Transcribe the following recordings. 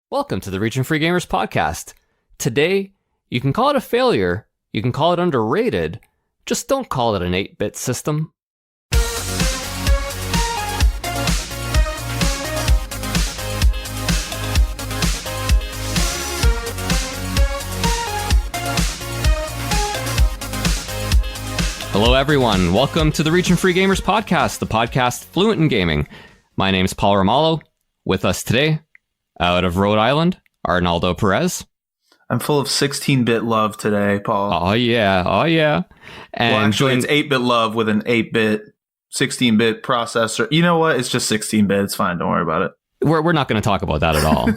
Welcome to the Region Free Gamers podcast. Today, you can call it a failure, you can call it underrated, just don't call it an 8-bit system. Hello everyone, welcome to the Region Free Gamers podcast, the podcast fluent in gaming. My name's Paul Romalo. With us today, out of Rhode Island, Arnaldo Perez. I'm full of 16-bit love today, Paul. Oh yeah. And well, actually, it's 8-bit love with an 8-bit, 16-bit processor. You know what? It's just 16-bit. It's fine. Don't worry about it. We're not going to talk about that at all.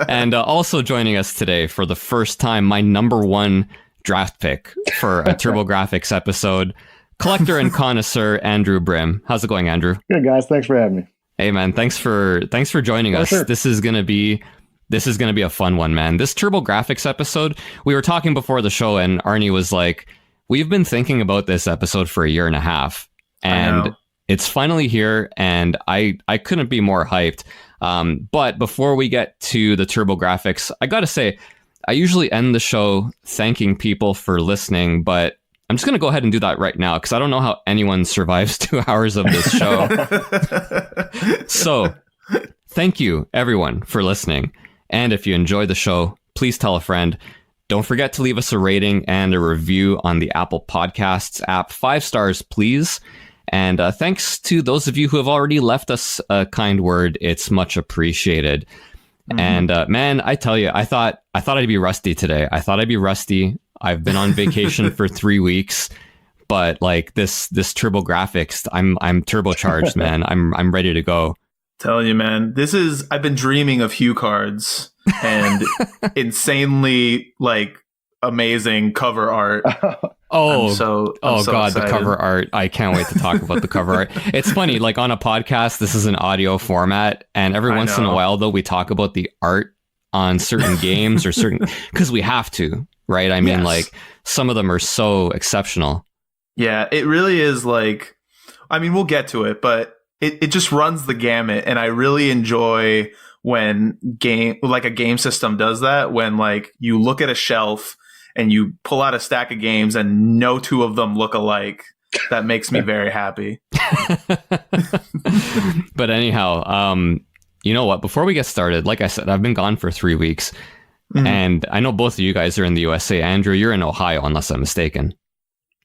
And also joining us today for the first time, my number one draft pick for a Turbografx episode, collector and connoisseur Andrew Brim. How's it going, Andrew? Good, guys. Thanks for having me. Hey man, thanks for joining us. Sure. This is gonna be a fun one, man. This Turbografx episode, we were talking before the show, and Arnie was like, "We've been thinking about this episode for a year and a half, and it's finally here." And I couldn't be more hyped. But before we get to the Turbografx, I gotta say, I usually end the show thanking people for listening, but I'm just going to go ahead and do that right now because I don't know how anyone survives 2 hours of this show. So, thank you, everyone, for listening. And if you enjoy the show, please tell a friend. Don't forget to leave us a rating and a review on the Apple Podcasts app. 5 stars, please. And thanks to those of you who have already left us a kind word. It's much appreciated. Mm-hmm. And man, I tell you, I thought I'd be rusty today. I've been on vacation for 3 weeks, but like this Turbografx, I'm turbocharged, man. I'm ready to go. Telling you, man, I've been dreaming of Hue cards and insanely like amazing cover art. I'm so God, excited. The cover art. I can't wait to talk about the cover art. It's funny, like on a podcast, this is an audio format, and every once in a while though, we talk about the art on certain games or certain, because we have to. Right? I mean, like, some of them are so exceptional. Yeah, it really is like, I mean, we'll get to it, but it just runs the gamut. And I really enjoy when a game system does that, when like you look at a shelf and you pull out a stack of games and no two of them look alike. That makes me very happy. But anyhow, you know what? Before we get started, like I said, I've been gone for 3 weeks. Mm-hmm. And I know both of you guys are in the USA. Andrew, you're in Ohio, unless I'm mistaken.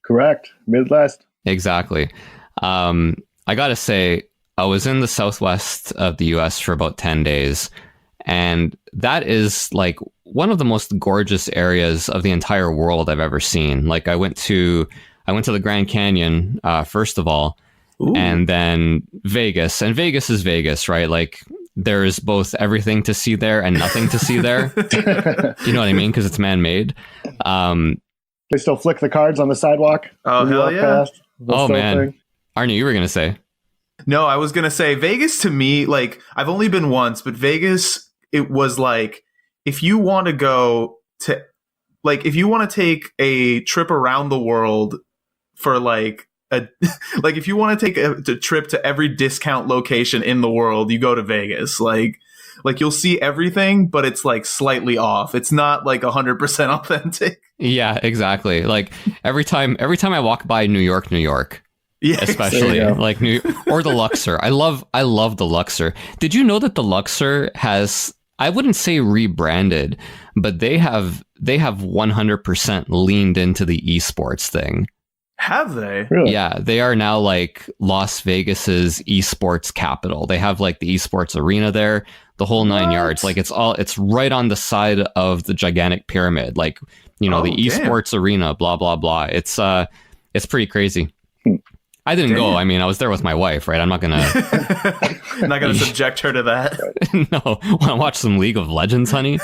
Correct. Midwest. Exactly. I got to say, I was in the southwest of the US for about 10 days. And that is like one of the most gorgeous areas of the entire world I've ever seen. Like I went to the Grand Canyon, first of all, Ooh. And then Vegas. And Vegas is Vegas, right? Like, there is both everything to see there and nothing to see there. You know what I mean? Because it's man-made. They still flick the cards on the sidewalk. Oh, hell yeah. Oh, man. Thing. Arnie, you were going to say? No, I was going to say Vegas to me, like, I've only been once, but Vegas, it was like, if you want to take a trip around the world for like, like if you want to take a trip to every discount location in the world, you go to Vegas. Like you'll see everything, but it's like slightly off. It's not like 100% authentic. Yeah, exactly. Like every time I walk by New York, yeah, especially like or the Luxor. I love the Luxor. Did you know that the Luxor has, I wouldn't say rebranded, but they have 100% leaned into the esports thing. Have they? Really? Yeah, they are now like Las Vegas's esports capital. They have like the esports arena there, the whole 9 yards. Like it's right on the side of the gigantic pyramid. Like, you know, the esports arena, blah, blah, blah. It's pretty crazy. I didn't go. I mean, I was there with my wife, right? I'm not gonna subject her to that. No, want to watch some League of Legends, honey?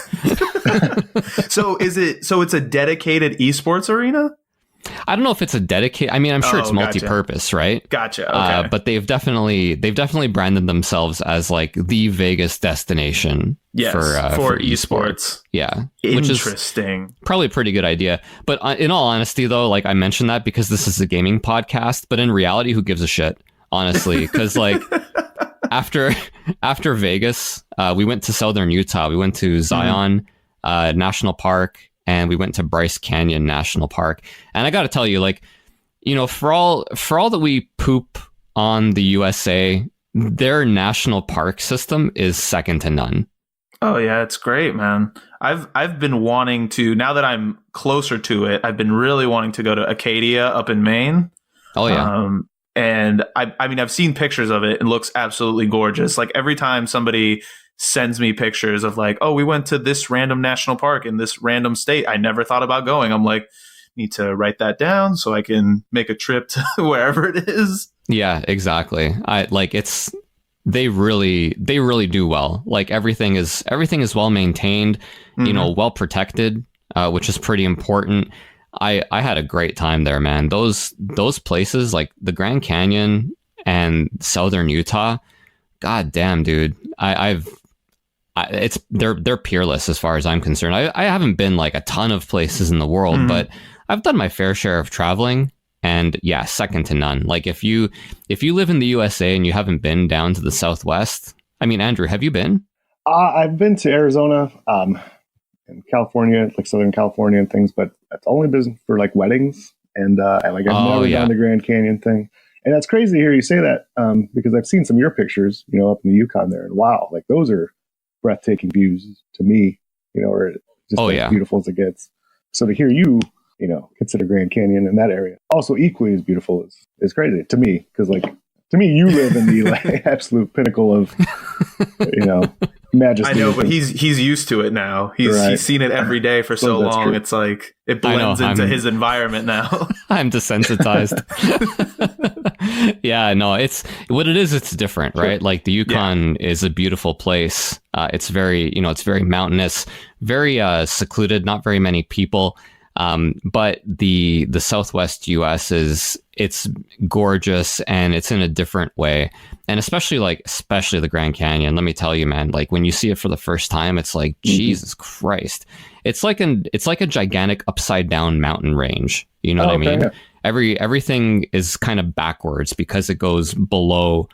So it's a dedicated esports arena? I don't know if it's a dedicated. I mean, I'm sure it's multi-purpose, right? Gotcha. Okay. But they've definitely branded themselves as like the Vegas destination for esports. Yeah, interesting. Which is probably a pretty good idea. But in all honesty, though, like I mentioned that because this is a gaming podcast, but in reality, who gives a shit? Honestly, because like after Vegas, we went to southern Utah. We went to Zion National Park, and we went to Bryce Canyon National Park. And I got to tell you, like, you know, for all that we poop on the USA, their national park system is second to none. Oh yeah, it's great, man. I've been wanting to, now that I'm closer to it, I've been really wanting to go to Acadia up in Maine. Oh yeah. And I mean, I've seen pictures of it. It looks absolutely gorgeous. Like every time somebody sends me pictures of like, oh, we went to this random national park in this random state I never thought about going, I'm like, need to write that down so I can make a trip to wherever it is. Yeah, exactly. They really do well. Like everything is well maintained, you know, well protected, which is pretty important. I had a great time there, man. Those places like the Grand Canyon and southern Utah, god damn, dude. They're peerless as far as I'm concerned. I haven't been like a ton of places in the world, but I've done my fair share of traveling. And yeah, second to none. Like if you live in the USA and you haven't been down to the Southwest, I mean, Andrew, have you been? I've been to Arizona, and California, like Southern California and things, but that's only been for like weddings. And I've never done the Grand Canyon thing. And that's crazy to hear you say that, because I've seen some of your pictures, you know, up in the Yukon there, and wow, like those are breathtaking views to me, you know, or just as beautiful as it gets. So to hear you, you know, consider Grand Canyon in that area also equally as beautiful is crazy to me, because like to me you live in the like absolute pinnacle of, you know, majesty. I know, but he's used to it now. He's seen it every day for so long. True. It's like it blends into his environment now. I'm desensitized. Yeah, no, it's what it is. It's different, right? Like the Yukon is a beautiful place. It's very, you know, it's very mountainous, very secluded, not very many people. But the Southwest US it's gorgeous, and it's in a different way. And especially the Grand Canyon, let me tell you, man, like when you see it for the first time, it's like, Jesus Christ, it's like a gigantic upside down mountain range. You know what I mean? Yeah. Everything is kind of backwards because it goes below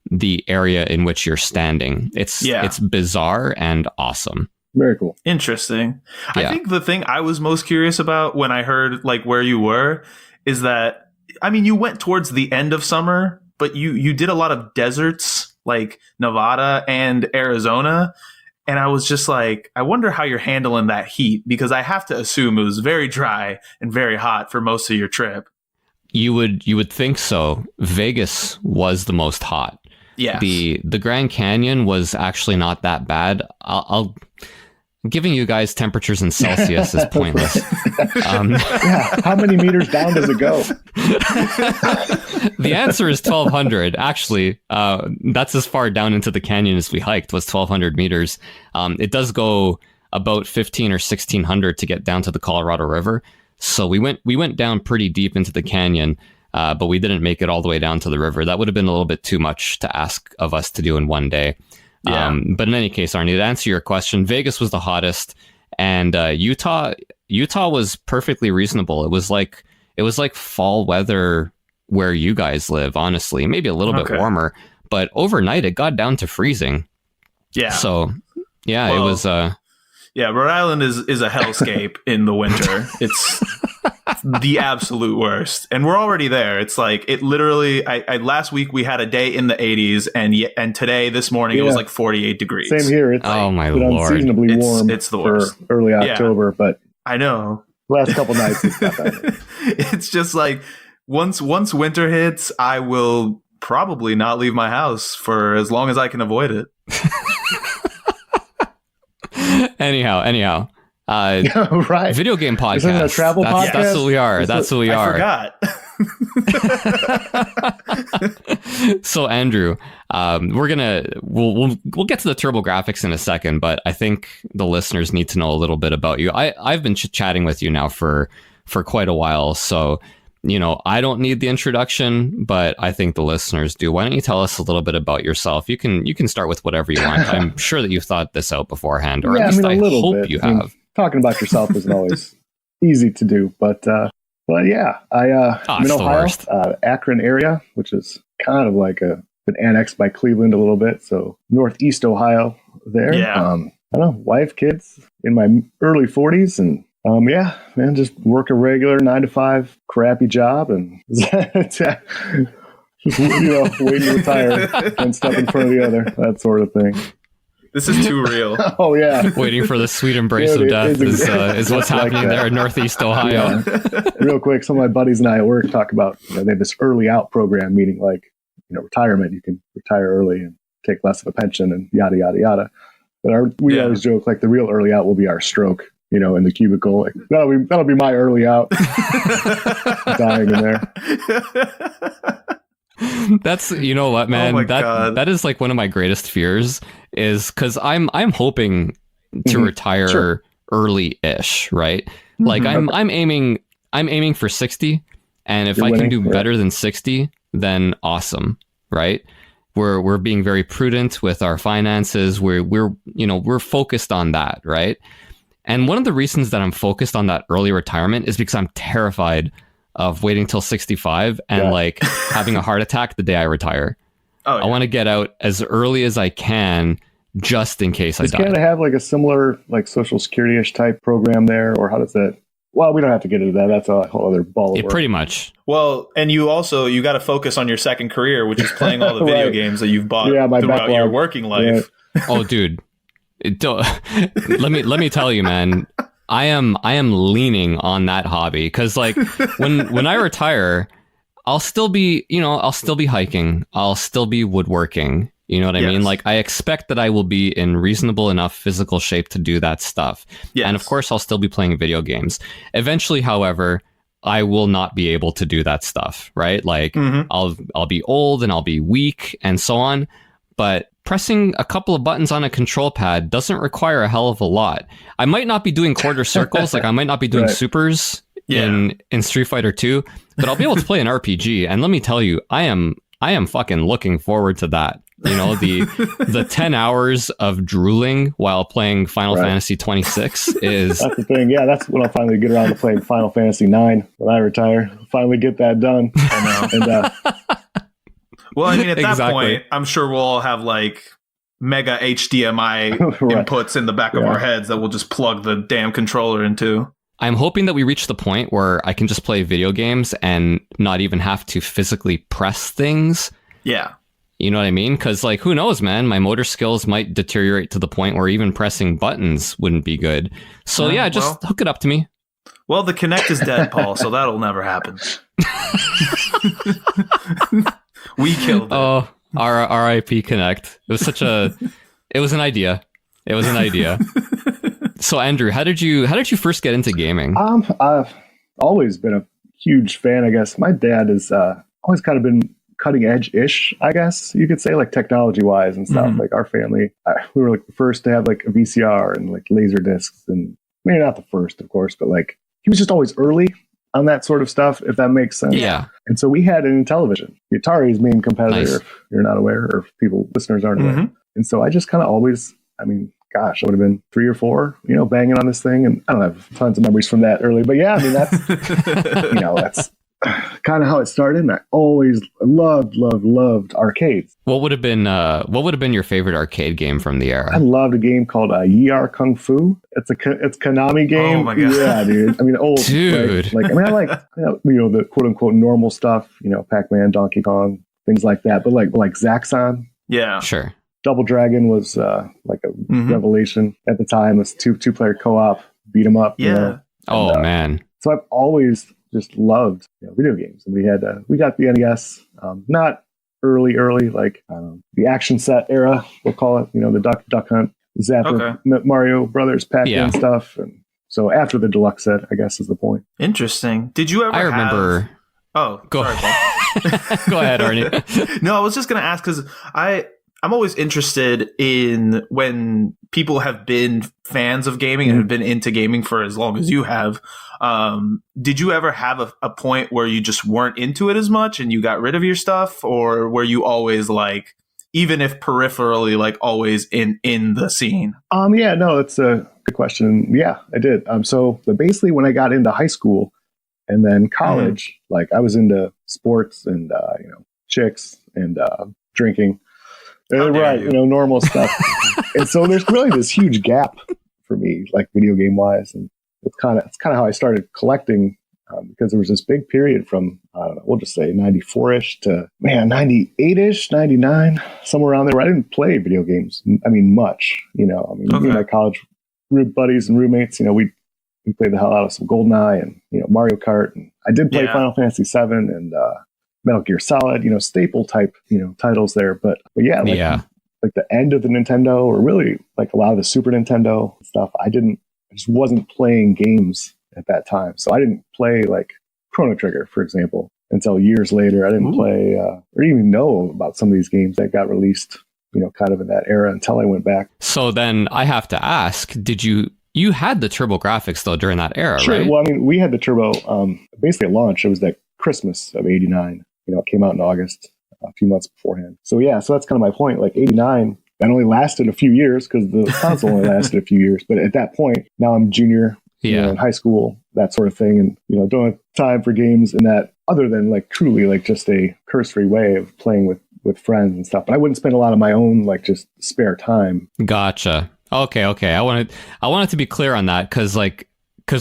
the area in which you're standing. It's bizarre and awesome. Very cool. Interesting. Yeah. I think the thing I was most curious about when I heard like where you were is that, I mean, you went towards the end of summer, but you did a lot of deserts like Nevada and Arizona. And I was just like, I wonder how you're handling that heat, because I have to assume it was very dry and very hot for most of your trip. You would think so. Vegas was the most hot. Yeah. The Grand Canyon was actually not that bad. I'll giving you guys temperatures in Celsius is pointless. How many meters down does it go? The answer is 1,200. Actually, that's as far down into the canyon as we hiked, was 1,200 meters. It does go about 1,500 or 1,600 to get down to the Colorado River. So we went down pretty deep into the canyon, but we didn't make it all the way down to the river. That would have been a little bit too much to ask of us to do in one day. Yeah. But in any case, Arnie, to answer your question, Vegas was the hottest, and Utah was perfectly reasonable. It was like fall weather where you guys live, honestly. Maybe a little bit warmer, but overnight it got down to freezing. Yeah. So, yeah, it was... Yeah, Rhode Island is a hellscape in the winter. It's the absolute worst. And we're already there. It's like, it literally, I last week we had a day in the 80s, and today, this morning, it was like 48 degrees. Same here. It's my Lord. Unseasonably warm. It's the worst. For early October, but I know. Last couple nights, it's not bad. It's just like, once winter hits, I will probably not leave my house for as long as I can avoid it. Anyhow. Right. Video game podcast. Isn't it a travel podcast? That's what we are. That's what we are. I forgot. So Andrew, we'll get to the Turbografx in a second, but I think the listeners need to know a little bit about you. I've been chatting with you now for quite a while, so you know, I don't need the introduction, but I think the listeners do. Why don't you tell us a little bit about yourself? You can start with whatever you want. I'm sure that you've thought this out beforehand, or at least I hope you have. Talking about yourself isn't always easy to do, but yeah, I'm in Ohio, Akron area, which is kind of like a been annexed by Cleveland a little bit, so Northeast Ohio there. Yeah. I don't know, wife, kids in my early 40s, and yeah, man, just work a regular 9-to-5 crappy job and just, waiting to retire and step in front of the other, that sort of thing. This is too real. Oh yeah, waiting for the sweet embrace of death is what's happening there in Northeast Ohio. Yeah. Real quick, some of my buddies and I at work talk about they have this early out program, meaning like retirement. You can retire early and take less of a pension and yada yada yada. But we always joke like the real early out will be our stroke. In the cubicle, like, that'll be my early out. Dying in there. That's what, man. Oh my God. That is like one of my greatest fears, is because I'm hoping to retire early-ish, right? Like I'm aiming for 60, and if I can do better than 60, then awesome, right? We're being very prudent with our finances. We're focused on that, right? And one of the reasons that I'm focused on that early retirement is because I'm terrified of waiting till 65 and like having a heart attack the day I retire. I want to get out as early as I can, just in case I die. Does Canada have like a similar like Social Security-ish type program there, or how does that? Well, we don't have to get into that. That's a whole other ball of work. Pretty much. Well, and you got to focus on your second career, which is playing all the video games that you've bought throughout your working life. Yeah. Oh, dude. Let me tell you, man. I am leaning on that hobby because, like, when I retire, I'll still be hiking. I'll still be woodworking. You know what I mean? Like, I expect that I will be in reasonable enough physical shape to do that stuff. Yes. And of course, I'll still be playing video games. Eventually, however, I will not be able to do that stuff. Right? Like, I'll be old and I'll be weak and so on. But pressing a couple of buttons on a control pad doesn't require a hell of a lot. I might not be doing quarter circles, like I might not be doing supers in Street Fighter 2, but I'll be able to play an RPG. And let me tell you, I am fucking looking forward to that. The 10 hours of drooling while playing Final Fantasy 26 is... That's the thing. Yeah, that's when I'll finally get around to playing Final Fantasy 9 when I retire. Finally get that done. I know. And, well, I mean, at that point, I'm sure we'll all have like mega HDMI inputs in the back of our heads that we'll just plug the damn controller into. I'm hoping that we reach the point where I can just play video games and not even have to physically press things. Yeah. You know what I mean? Because, like, who knows, man? My motor skills might deteriorate to the point where even pressing buttons wouldn't be good. So, just hook it up to me. Well, the Kinect is dead, Paul, so that'll never happen. We killed it. Oh, R.I.P. Kinect. It was an idea. It was an idea. So, Andrew, how did you first get into gaming? I've always been a huge fan, I guess. My dad has always kind of been cutting edge-ish, I guess you could say, like technology-wise and stuff. Like our family, we were like the first to have like a VCR and like laser discs, and maybe not the first, of course, but like he was just always early on that sort of stuff, if that makes sense. Yeah. And so we had it in television. The Atari's main competitor, if you're not aware, or if listeners aren't aware. And so I just kind of always, I mean, gosh, I would have been 3 or 4, banging on this thing. And I don't have tons of memories from that early, but yeah, I mean, that's, that's kind of how it started. And I always loved arcades. What would have been your favorite arcade game from the era? I loved a game called Ye Are Kung Fu. It's Konami game. Oh my god. Yeah, dude. I mean, old dude. Like I mean, I like the quote unquote normal stuff. Pac-Man, Donkey Kong, things like that. But like Zaxxon. Yeah, sure. Double Dragon was like a revelation at the time. It's two-player co-op, beat 'em up. Yeah. And, man. So I've always just loved video games, and we got the NES, not early like the action set era, we'll call it. The Duck Hunt, Zapper, Mario Brothers, Pac-Man stuff, and so after the deluxe set, I guess is the point. Interesting. Did you ever? I remember. Oh, go ahead. Go ahead, Arnie. No, I was just gonna ask because I'm always interested in when people have been fans of gaming and have been into gaming for as long as you have. Did you ever have a point where you just weren't into it as much and you got rid of your stuff? Or were you always like, even if peripherally, like always in the scene? Yeah, no, that's a good question. Yeah, I did. So basically when I got into high school and then college, like I was into sports and, chicks and, drinking. Right, normal stuff. And so there's really this huge gap for me, like video game wise, and it's kind of how I started collecting, because there was this big period from, I don't know, we'll just say 94-ish to 98-ish, 99, somewhere around there, where I didn't play video games. I mean, much. Me and my college buddies and roommates, we played the hell out of some GoldenEye and Mario Kart, and I did play Final Fantasy VII and Metal Gear Solid, staple type, titles there. But yeah, like the end of the Nintendo, or really like a lot of the Super Nintendo stuff, I just wasn't playing games at that time. So I didn't play like Chrono Trigger, for example, until years later. I didn't play or even know about some of these games that got released, kind of in that era until I went back. So then I have to ask, did you had the Turbografx though during that era, sure, right? Well, I mean, we had the Turbo basically at launch. It was that Christmas of '89. It came out in August, a few months beforehand. So yeah, so that's kind of my point. Like '89, that only lasted a few years because the console only lasted a few years. But at that point, now I'm junior, in high school, that sort of thing, and don't have time for games in that, other than like truly like just a cursory way of playing with friends and stuff. But I wouldn't spend a lot of my own like just spare time. Gotcha. Okay. I wanted to be clear on that because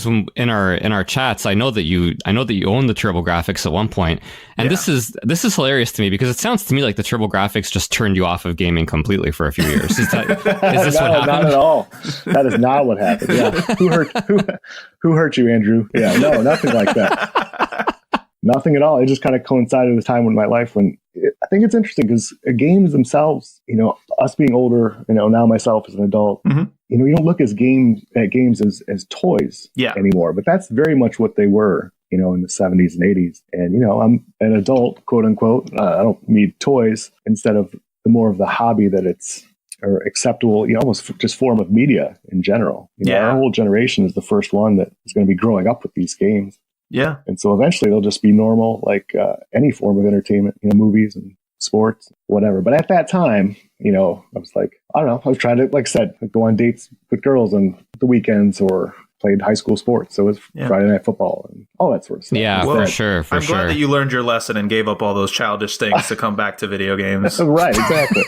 in our chats, I know that you own the Turbografx at one point, and this is hilarious to me because it sounds to me like the Turbografx just turned you off of gaming completely for a few years. Is this what happened? Not at all. That is not what happened. Yeah, who hurt you, Andrew? Yeah, no, nothing like that. Nothing at all. It just kind of coincided with a time in my life when I think it's interesting because games themselves, us being older, now myself as an adult. Mm-hmm. You don't look at games as toys anymore, but that's very much what they were, in the 70s and 80s. And, I'm an adult, quote unquote. I don't need toys instead of more of the hobby that it's, or acceptable, almost just form of media in general. Our whole generation is the first one that is going to be growing up with these games. Yeah. And so eventually they'll just be normal, like any form of entertainment, movies and sports, whatever. But at that time, I was like, I don't know, I was trying to, like I said, go on dates with girls on the weekends or played high school sports. So it was Friday Night Football and all that sort of stuff. Yeah, for sure. I'm glad that you learned your lesson and gave up all those childish things to come back to video games. Right, exactly.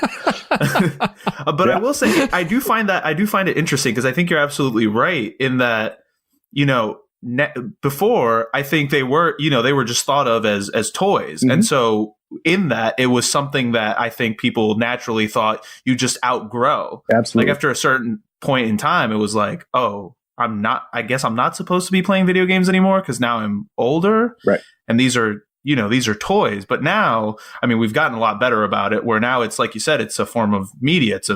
But I will say, I do find it interesting because I think you're absolutely right in that, before, I think they were just thought of as toys. Mm-hmm. And so in that, it was something that I think people naturally thought you just outgrow. Absolutely. Like after a certain point in time, it was like, oh, I guess I'm not supposed to be playing video games anymore because now I'm older. Right. And these are toys. But now, I mean, we've gotten a lot better about it where now it's like you said, it's a form of media. It's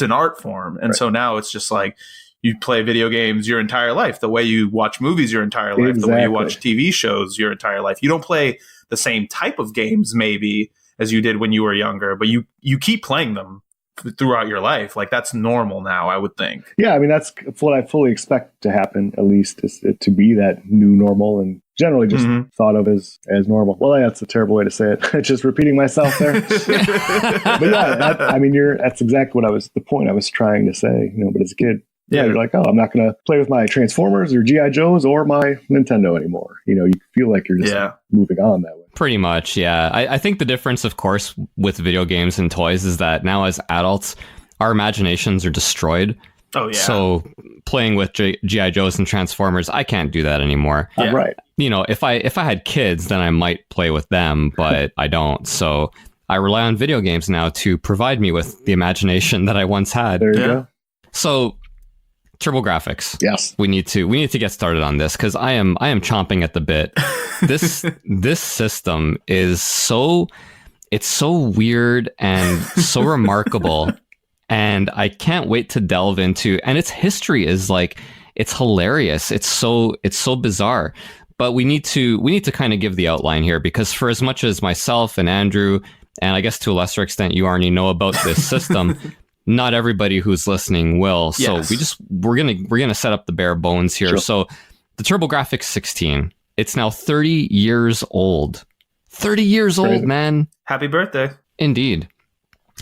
an art form. And so now it's just like, you play video games your entire life, the way you watch movies your entire life, the way you watch TV shows your entire life. You don't play the same type of games maybe as you did when you were younger, but you keep playing them throughout your life. Like that's normal now, I would think. Yeah, I mean, that's what I fully expect to happen, at least, is it to be that new normal and generally just thought of as normal. Well, that's a terrible way to say it. Just repeating myself there. But yeah, that's exactly the point I was trying to say, but as a kid, you're like, oh, I'm not going to play with my Transformers or G.I. Joes or my Nintendo anymore. You feel like you're just moving on that way. Pretty much, yeah. I think the difference, of course, with video games and toys is that now as adults, our imaginations are destroyed. Oh, yeah. So playing with G.I. Joes and Transformers, I can't do that anymore. Yeah. Right. If I had kids, then I might play with them, but I don't. So I rely on video games now to provide me with the imagination that I once had. There you go. So Turbografx. Yes. We need to get started on this because I am chomping at the bit. This system is so weird and so remarkable, and I can't wait to delve into. And its history is like, it's hilarious. It's so bizarre. But we need to kind of give the outline here because for as much as myself and Andrew, and I guess to a lesser extent you already know about this system. Not everybody who's listening will. So we're gonna set up the bare bones here. Sure. So the Turbografx-16, it's now 30 years old. 30 years old, man. Happy birthday. Indeed.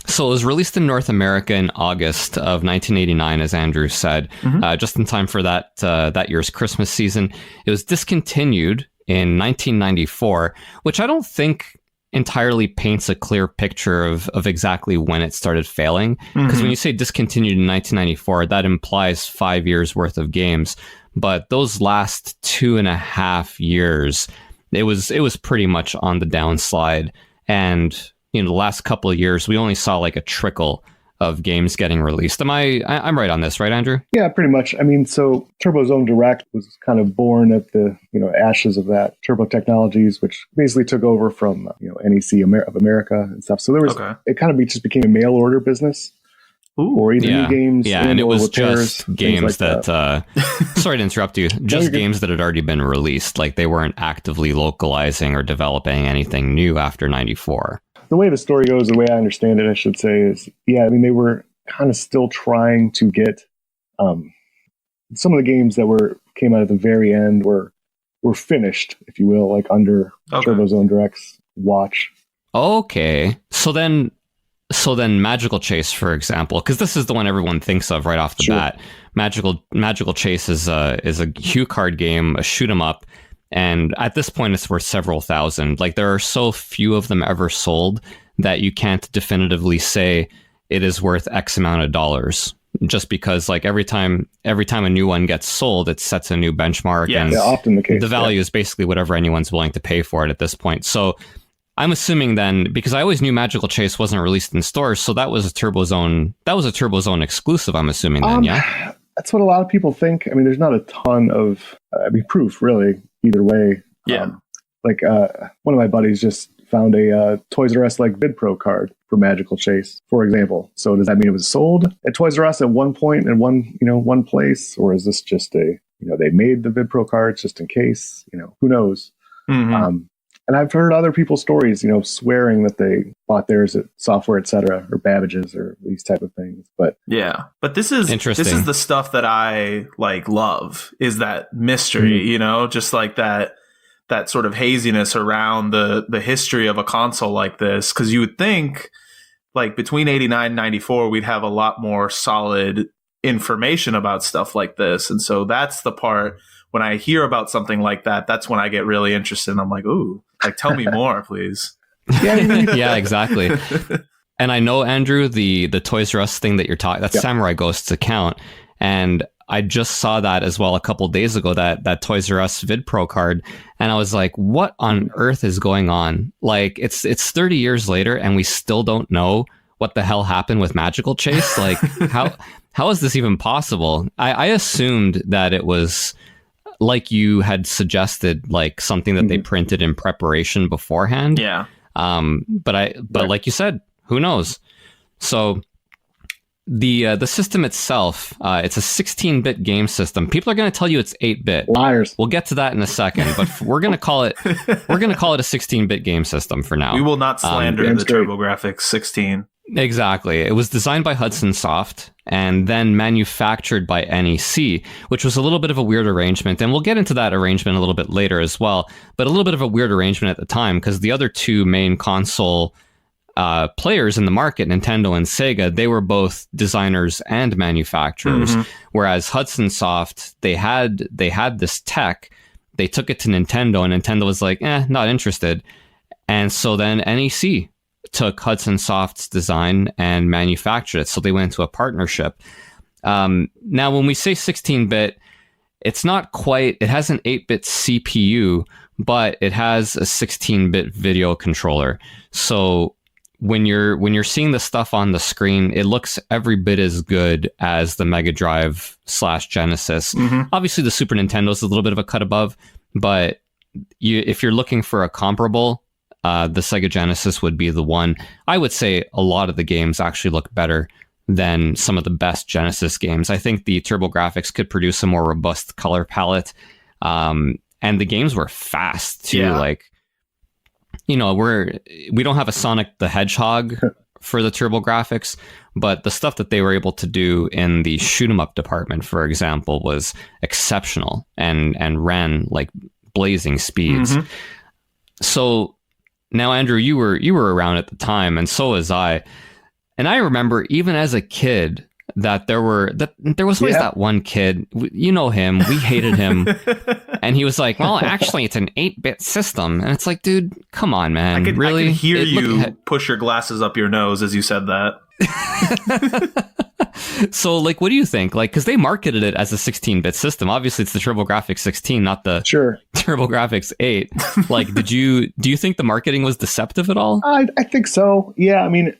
So it was released in North America in August of 1989, as Andrew said, just in time for that year's Christmas season. It was discontinued in 1994, which I don't think entirely paints a clear picture of exactly when it started failing. Because when you say discontinued in 1994, that implies 5 years worth of games. But those last 2.5 years, it was pretty much on the downslide. And the last couple of years, we only saw like a trickle of games getting released. I'm right on this, right, Andrew? Yeah, pretty much. I mean, so Turbo's own Direct was kind of born at the ashes of that. Turbo Technologies, which basically took over from NEC of America and stuff. So there was it kind of just became a mail order business. Or either new games, and it was repairs, just games like that. Sorry to interrupt you. Just games that had already been released. Like they weren't actively localizing or developing anything new after '94. The way the story goes, the way I understand it, I should say, is they were kind of still trying to get some of the games that came out at the very end were finished, if you will, like under Turbo's own Direct's watch. Okay, so then Magical Chase, for example, because this is the one everyone thinks of right off the bat. Magical Chase is a cue card game, a shoot 'em up. And at this point, it's worth several thousand. Like there are so few of them ever sold that you can't definitively say it is worth X amount of dollars. Just because, like every time a new one gets sold, it sets a new benchmark, and often the case. The value is basically whatever anyone's willing to pay for it at this point. So I'm assuming then, because I always knew Magical Chase wasn't released in stores, so that was a TurboZone exclusive. I'm assuming then, yeah. That's what a lot of people think. I mean, there's not a ton of proof really. Either way, one of my buddies just found a Toys R Us like VidPro card for Magical Chase, for example. So does that mean it was sold at Toys R Us at one point in one place, or is this just they made the VidPro cards just in case? Who knows? And I've heard other people's stories, swearing that they bought theirs at Software Etc. or Babbage's or these type of things. But but this is interesting. This is the stuff that I love, is that mystery, just like that sort of haziness around the history of a console like this. Because you would think like between 89 and 94, we'd have a lot more solid information about stuff like this. And so that's the part when I hear about something like that, that's when I get really interested. And I'm like, ooh, tell me more, please. Yeah, exactly. And I know, Andrew, the Toys R Us thing that you're talking, that's Samurai Ghost's account. And I just saw that as well a couple days ago, that Toys R Us VidPro card. And I was like, what on earth is going on? Like, it's 30 years later and we still don't know what the hell happened with Magical Chase. Like, how is this even possible? I assumed that it was, like you had suggested, like something that they printed in preparation beforehand. Yeah. But like you said, who knows? So the system itself, it's a 16-bit game system. People are going to tell you it's 8-bit. Liars. We'll get to that in a second, but we're going to call it a 16-bit game system for now. We will not slander the Turbografx-16. Exactly. It was designed by Hudson Soft and then manufactured by NEC, which was a little bit of a weird arrangement. And we'll get into that arrangement a little bit later as well. But a little bit of a weird arrangement at the time, because the other two main console players in the market, Nintendo and Sega, they were both designers and manufacturers. Whereas Hudson Soft, they had this tech, they took it to Nintendo, and Nintendo was like, not interested. And so then NEC took Hudson Soft's design and manufactured it. So they went into a partnership. Now, when we say 16-bit, it's not quite, it has an 8-bit CPU, but it has a 16-bit video controller. So when you're seeing the stuff on the screen, it looks every bit as good as the Mega Drive / Genesis. Obviously, the Super Nintendo is a little bit of a cut above, but if you're looking for a comparable, the Sega Genesis would be the one. I would say a lot of the games actually look better than some of the best Genesis games. I think the TurboGrafx could produce a more robust color palette. And the games were fast too. Yeah. Like, we don't have a Sonic the Hedgehog for the TurboGrafx, but the stuff that they were able to do in the shoot 'em up department, for example, was exceptional and ran like blazing speeds. So now, Andrew, you were around at the time, and so was I. And I remember, even as a kid, that there was always that one kid. You know him. We hated him, And he was like, well, actually, it's an 8-bit system. And it's like, dude, come on, man. I could really? hear you push your glasses up your nose as you said that. So, like, what do you think? Like, because they marketed it as a 16-bit system. Obviously, it's the Turbografx-16, not the Turbografx-8. Like, do you think the marketing was deceptive at all? I think so. Yeah, I mean,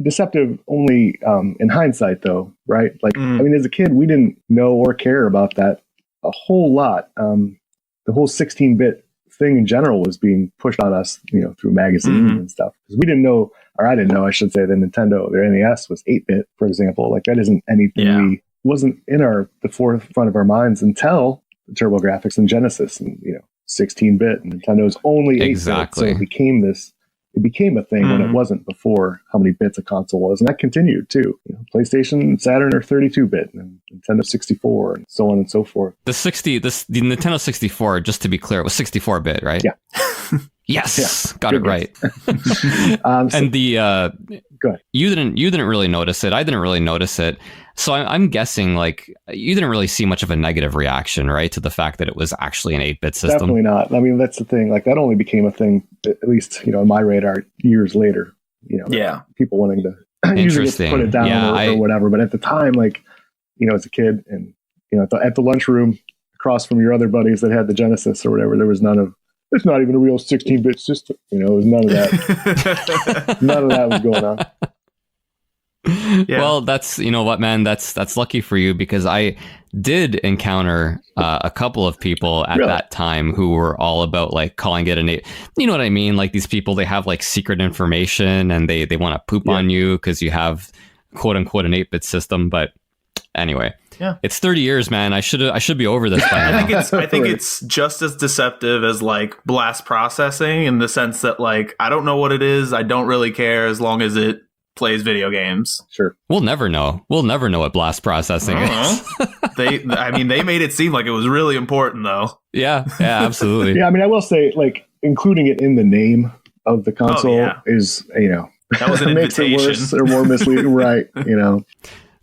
deceptive only in hindsight, though, right? Like, I mean, as a kid, we didn't know or care about that a whole lot. The whole 16-bit thing in general was being pushed on us, through magazines and stuff. Because we didn't know, or I didn't know, I should say, that Nintendo, their NES was 8-bit, for example. Like, that isn't anything wasn't in the forefront of our minds until the TurboGrafx and Genesis and 16-bit. And Nintendo's only 8-bit, so it became a thing when it wasn't before how many bits a console was. And that continued too. PlayStation and Saturn are 32-bit and Nintendo 64 and so on and so forth. The Nintendo 64, just to be clear, it was 64-bit, right? Yeah. Yes, got it right. And go ahead. You didn't really notice it. I didn't really notice it. So I'm guessing like you didn't really see much of a negative reaction, right, to the fact that it was actually an 8-bit system. Definitely not. I mean, that's the thing. Like that only became a thing, at least on my radar, years later. People wanting to usually just put it down or whatever. But at the time, like as a kid, and at the lunchroom across from your other buddies that had the Genesis or whatever, there was none of. It's not even a real 16-bit system. It was none of that. None of that was going on. Yeah. Well, that's what, man. That's lucky for you, because I did encounter a couple of people at that time who were all about like calling it an 8. You know what I mean? Like these people, they have like secret information and they want to poop on you because you have quote unquote an 8-bit system. But anyway. Yeah, it's 30 years, man. I should be over this by now. I think it's just as deceptive as like blast processing, in the sense that like I don't know what it is. I don't really care as long as it plays video games. Sure, we'll never know. We'll never know what blast processing is. They made it seem like it was really important, though. Yeah, absolutely. Yeah, I mean, I will say, like, including it in the name of the console is that was an makes invitation. It worse or more misleading, right?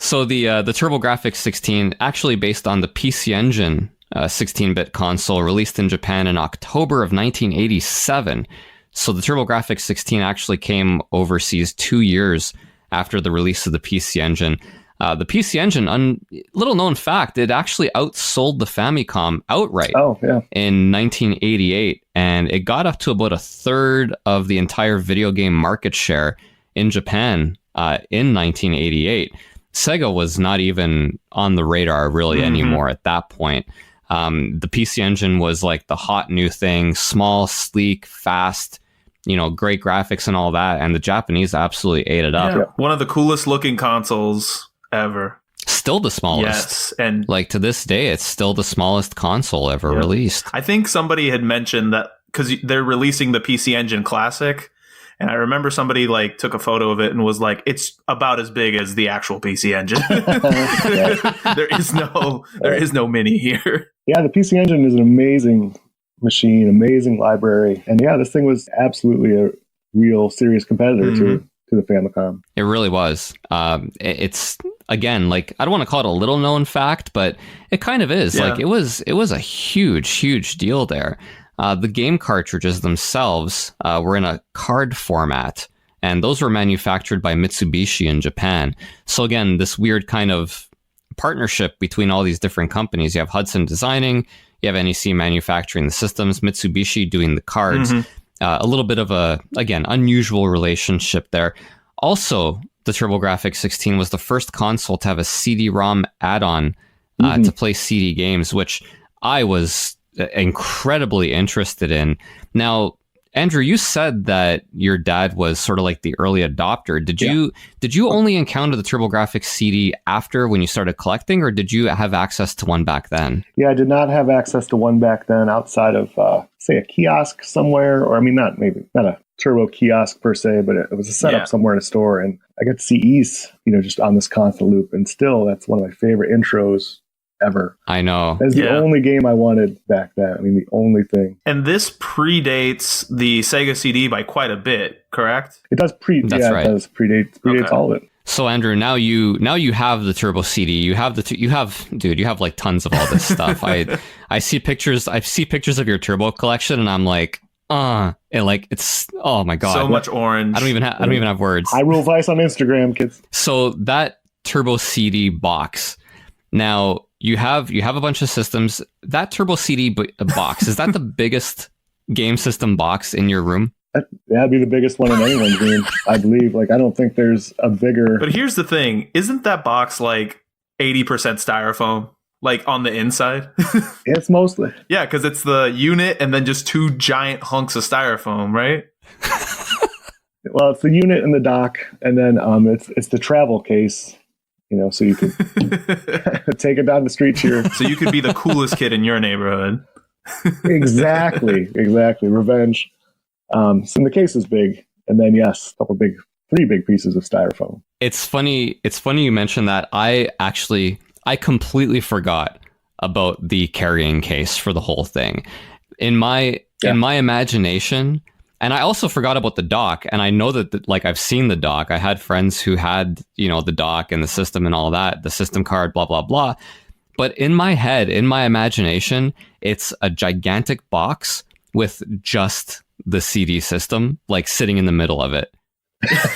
So the Turbografx-16, actually based on the PC Engine 16-bit console, released in Japan in October of 1987. So the Turbografx-16 actually came overseas 2 years after the release of the PC Engine. The PC Engine, little known fact, it actually outsold the Famicom outright in 1988, and it got up to about a third of the entire video game market share in Japan in 1988. Sega was not even on the radar really anymore at that point. The PC Engine was like the hot new thing, small, sleek, fast, great graphics and all that. And the Japanese absolutely ate it up. Yeah. One of the coolest looking consoles ever. Still the smallest. Yes. And like to this day, it's still the smallest console ever released. I think somebody had mentioned that because they're releasing the PC Engine Classic. And I remember somebody like took a photo of it and was like, it's about as big as the actual PC Engine. There is no mini here. Yeah, the PC Engine is an amazing machine, amazing library. And yeah, this thing was absolutely a real serious competitor to the Famicom. It really was. It's, again, like, I don't want to call it a little known fact, but it kind of is. Yeah. Like, it was a huge deal there. The game cartridges themselves were in a card format, and those were manufactured by Mitsubishi in Japan. So again, this weird kind of partnership between all these different companies. You have Hudson designing, you have NEC manufacturing the systems, Mitsubishi doing the cards. A little bit of a, again, unusual relationship there. Also, the Turbografx-16 was the first console to have a CD-ROM add-on to play CD games, which I was incredibly interested in. Now, Andrew, you said that your dad was sort of like the early adopter. Did you only encounter the TurboGrafx CD after, when you started collecting, or did you have access to one back then? Yeah, I did not have access to one back then outside of, say, a kiosk somewhere, or I mean, not a turbo kiosk per se, but it was a setup somewhere in a store, and I got to see East, just on this constant loop, and still, that's one of my favorite intros ever. I know. That's the only game I wanted back then. I mean, the only thing. And this predates the Sega CD by quite a bit, correct? It does That's right. It does predates all of it. So Andrew, now you have the Turbo CD. You have you have like tons of all this stuff. I see pictures of your Turbo collection, and I'm like, it's oh my god, so much orange. I don't even have words. Hyrule Vice on Instagram, kids. So that Turbo CD box. Now you have a bunch of systems. That Turbo CD box, is that the biggest game system box in your room? That'd be the biggest one in anyone's room, I believe. Like, I don't think there's a bigger. But here's the thing: isn't that box like 80% styrofoam, like on the inside? It's mostly. Yeah, because it's the unit and then just two giant hunks of styrofoam, right? Well, it's the unit and the dock, and then it's the travel case. You know, so you could take it down the street here. So you could be the coolest kid in your neighborhood. Exactly. Revenge. So the case is big, and then yes, three big pieces of styrofoam. It's funny you mentioned that. I completely forgot about the carrying case for the whole thing. In my imagination, and I also forgot about the dock, and I know that like I've seen the dock. I had friends who had, the dock and the system and all that, the system card, blah blah blah. But in my head, in my imagination, it's a gigantic box with just the CD system, like sitting in the middle of it.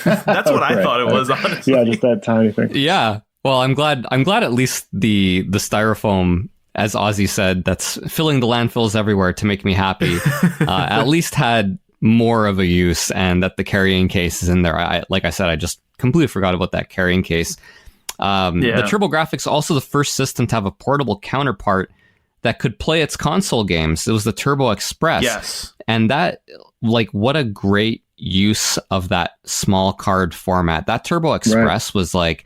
That's what I thought it was, honestly. Yeah, just that tiny thing. Yeah. Well, I'm glad at least the styrofoam, as Ozzy said, that's filling the landfills everywhere to make me happy, at least had more of a use, and that the carrying case is in there. Like I said, I just completely forgot about that carrying case. The Turbografx, also the first system to have a portable counterpart that could play its console games. It was the Turbo Express. Yes. And that, like, what a great use of that small card format. That Turbo Express was like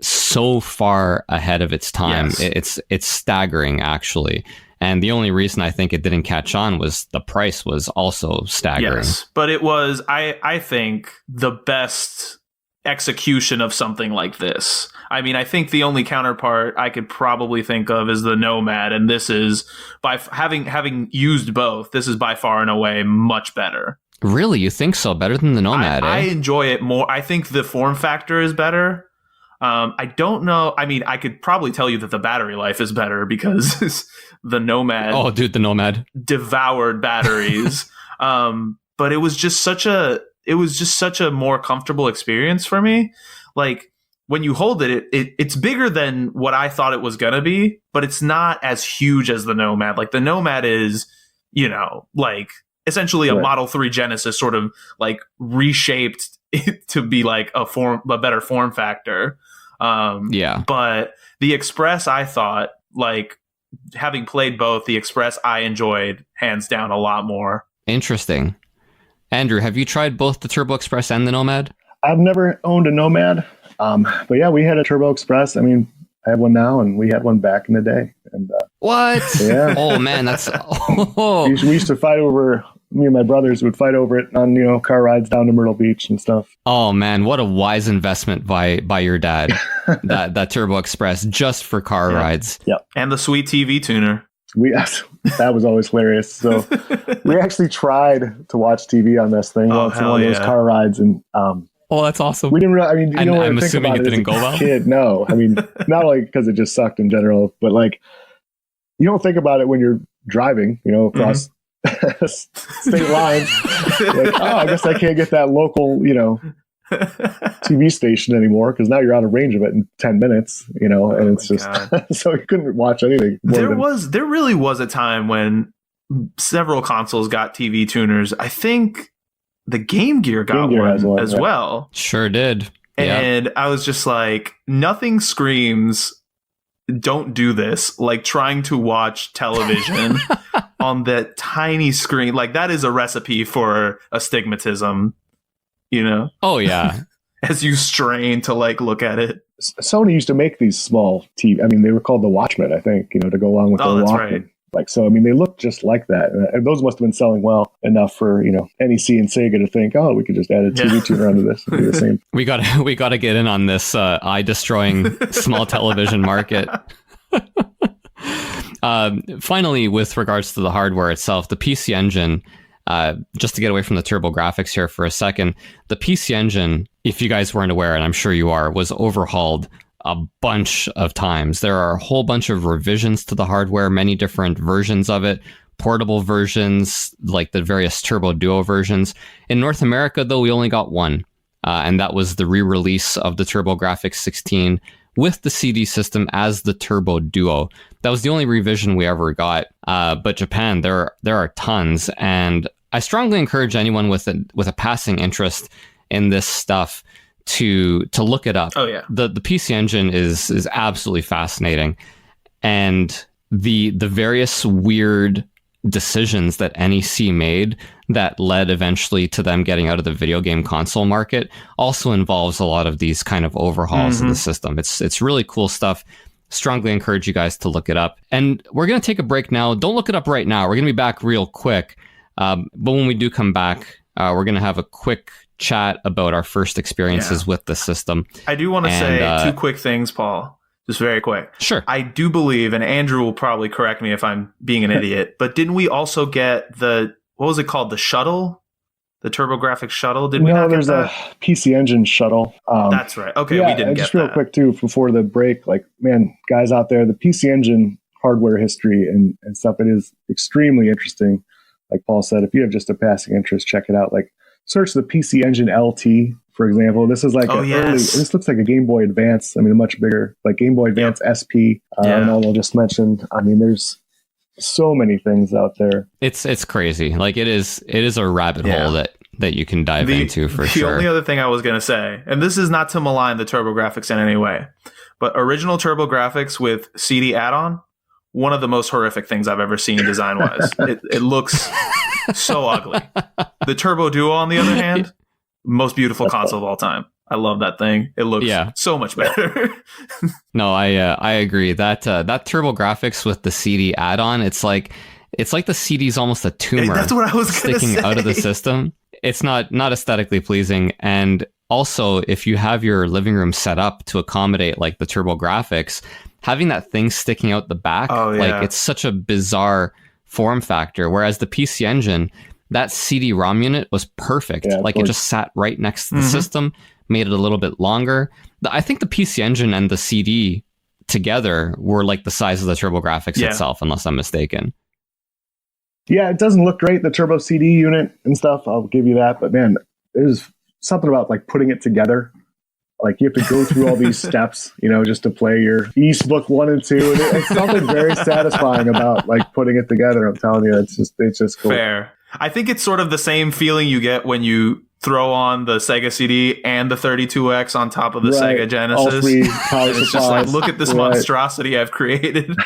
so far ahead of its time. Yes. It's staggering, actually. And the only reason I think it didn't catch on was the price was also staggering. Yes, but it was, I think, the best execution of something like this. I mean, I think the only counterpart I could probably think of is the Nomad, and this is, by having used both, this is by far and away much better. Really? You think so? Better than the Nomad, I enjoy it more. I think the form factor is better. I don't know. I mean, I could probably tell you that the battery life is better because the Nomad. Oh, dude, the Nomad devoured batteries. But it was just such a more comfortable experience for me. Like, when you hold it's bigger than what I thought it was gonna be, but it's not as huge as the Nomad. Like, the Nomad is, like essentially a Model 3 Genesis, sort of like reshaped to be like a better form factor. But the Express, I thought, like, having played both, the Express I enjoyed hands down a lot more. Interesting. Andrew, have you tried both the Turbo Express and the Nomad? I've never owned a Nomad, but yeah, we had a Turbo Express. I mean, I have one now, and we had one back in the day. And what? Yeah. Oh man, that's. We used to fight over. Me and my brothers would fight over it on car rides down to Myrtle Beach and stuff. Oh man, what a wise investment by your dad. that Turbo Express just for car rides. Yep. And the sweet TV tuner. That was always hilarious. So we actually tried to watch TV on this thing once in one of those car rides, and oh, that's awesome. We didn't really. I mean, I'm assuming it didn't go well. Kid, no. I mean, not only because it just sucked in general, but like, you don't think about it when you're driving, across state lines. Like, I guess I can't get that local, TV station anymore because now you're out of range of it in 10 minutes, and it's just so you couldn't watch anything. There really was a time when several consoles got TV tuners. I think the Game Gear got one as well. Sure did. And I was just like, nothing screams, don't do this, like trying to watch television on that tiny screen. Like, that is a recipe for astigmatism, Oh yeah. As you strain to like look at it. Sony used to make these small TV. I mean, they were called the Watchmen, I think, to go along with the Walkman. Right. Like, so, I mean, they look just like that. And those must have been selling well enough for, NEC and Sega to think, we could just add a TV tuner onto this and do the same. We got to get in on this eye-destroying small television market. Finally, with regards to the hardware itself, the PC Engine, just to get away from the TurboGrafx here for a second, the PC Engine, if you guys weren't aware, and I'm sure you are, was overhauled a bunch of times. There are a whole bunch of revisions to the hardware, many different versions of it, portable versions, like the various TurboDuo versions. In North America, though, we only got one, and that was the re-release of the TurboGrafx-16 with the CD system as the TurboDuo. That was the only revision we ever got. But Japan, there are tons, and I strongly encourage anyone with a passing interest in this stuff to look it up. Oh yeah, the PC Engine is absolutely fascinating, and the various weird decisions that NEC made that led eventually to them getting out of the video game console market also involves a lot of these kind of overhauls of the system. It's really cool stuff. Strongly encourage you guys to look it up. And we're going to take a break now. Don't look it up right now. We're going to be back real quick. But when we do come back, we're going to have a quick chat about our first experiences with the system. I do want to say two quick things, Paul. Just very quick. Sure. I do believe, and Andrew will probably correct me if I'm being an idiot, but didn't we also get what was it called? The shuttle? The TurboGrafx shuttle? Did we not get that? No, there's a PC Engine shuttle. That's right. Okay, we didn't get that. Just real quick, too, before the break, like, man, guys out there, the PC Engine hardware history and stuff, it is extremely interesting. Like Paul said, if you have just a passing interest, check it out. Like, search the PC Engine LT, for example. This is like this looks like a Game Boy Advance. I mean, a much bigger, like Game Boy Advance SP. And all I just mentioned. I mean, there's so many things out there. It's crazy. Like it is a rabbit hole that you can dive into for sure. The only other thing I was going to say, and this is not to malign the TurboGrafx in any way, but original TurboGrafx with CD add-on, one of the most horrific things I've ever seen design-wise. It looks so ugly. The TurboDuo, on the other hand, most beautiful console of all time. I love that thing. It looks so much better. No, I agree. That TurboGrafx with the CD add-on, it's like the CD's almost a tumor. That's what I was sticking out of the system. It's not aesthetically pleasing. And also, if you have your living room set up to accommodate like the TurboGrafx, having that thing sticking out the back, like it's such a bizarre form factor. Whereas the PC Engine, that CD-ROM unit was perfect. Like it just sat right next to the system, made it a little bit longer. I think the PC Engine and the CD together were like the size of the TurboGrafx itself, unless I'm mistaken. Yeah, it doesn't look great, the Turbo CD unit and stuff. I'll give you that. But man, there's something about like putting it together. Like you have to go through all these steps, just to play your East Book 1 and 2. And it's something very satisfying about like putting it together. I'm telling you, it's just cool. Fair. I think it's sort of the same feeling you get when you throw on the Sega CD and the 32X on top of the Sega Genesis. All three power it's just like, look at this monstrosity I've created.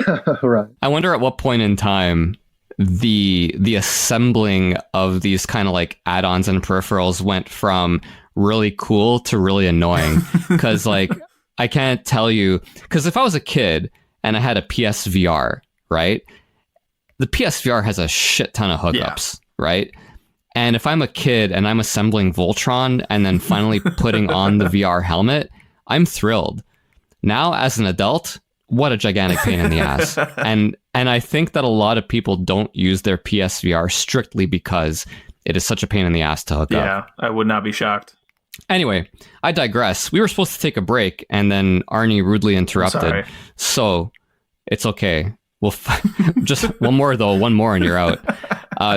Right. I wonder at what point in time the assembling of these kind of like add-ons and peripherals went from really cool to really annoying. Because like, I can't tell you, because if I was a kid and I had a PSVR, right? The PSVR has a shit ton of hookups, right? And if I'm a kid and I'm assembling Voltron and then finally putting on the VR helmet, I'm thrilled. Now, as an adult, what a gigantic pain in the ass. And I think that a lot of people don't use their PSVR strictly because it is such a pain in the ass to hook up. Yeah, I would not be shocked. Anyway, I digress. We were supposed to take a break and then Arnie rudely interrupted. So it's okay. We'll just one more and you're out.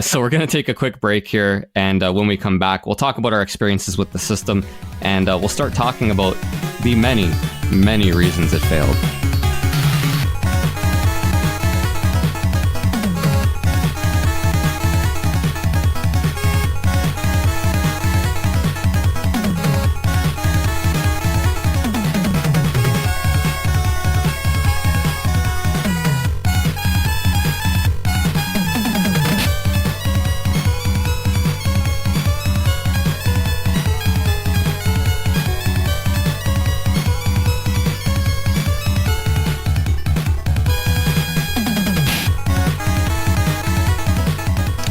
So we're going to take a quick break here. And when we come back, we'll talk about our experiences with the system. And we'll start talking about the many, many reasons it failed.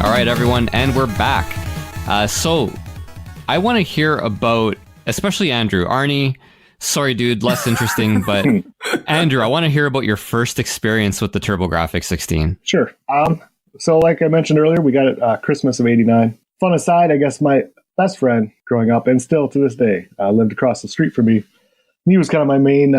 All right, everyone, and we're back. So I want to hear about, especially Andrew. Arnie, sorry, dude, less interesting, but Andrew, I want to hear about your first experience with the TurboGrafx-16. Sure. So like I mentioned earlier, we got it Christmas of '89. Fun aside, I guess my best friend growing up, and still to this day, lived across the street from me. He was kind of my main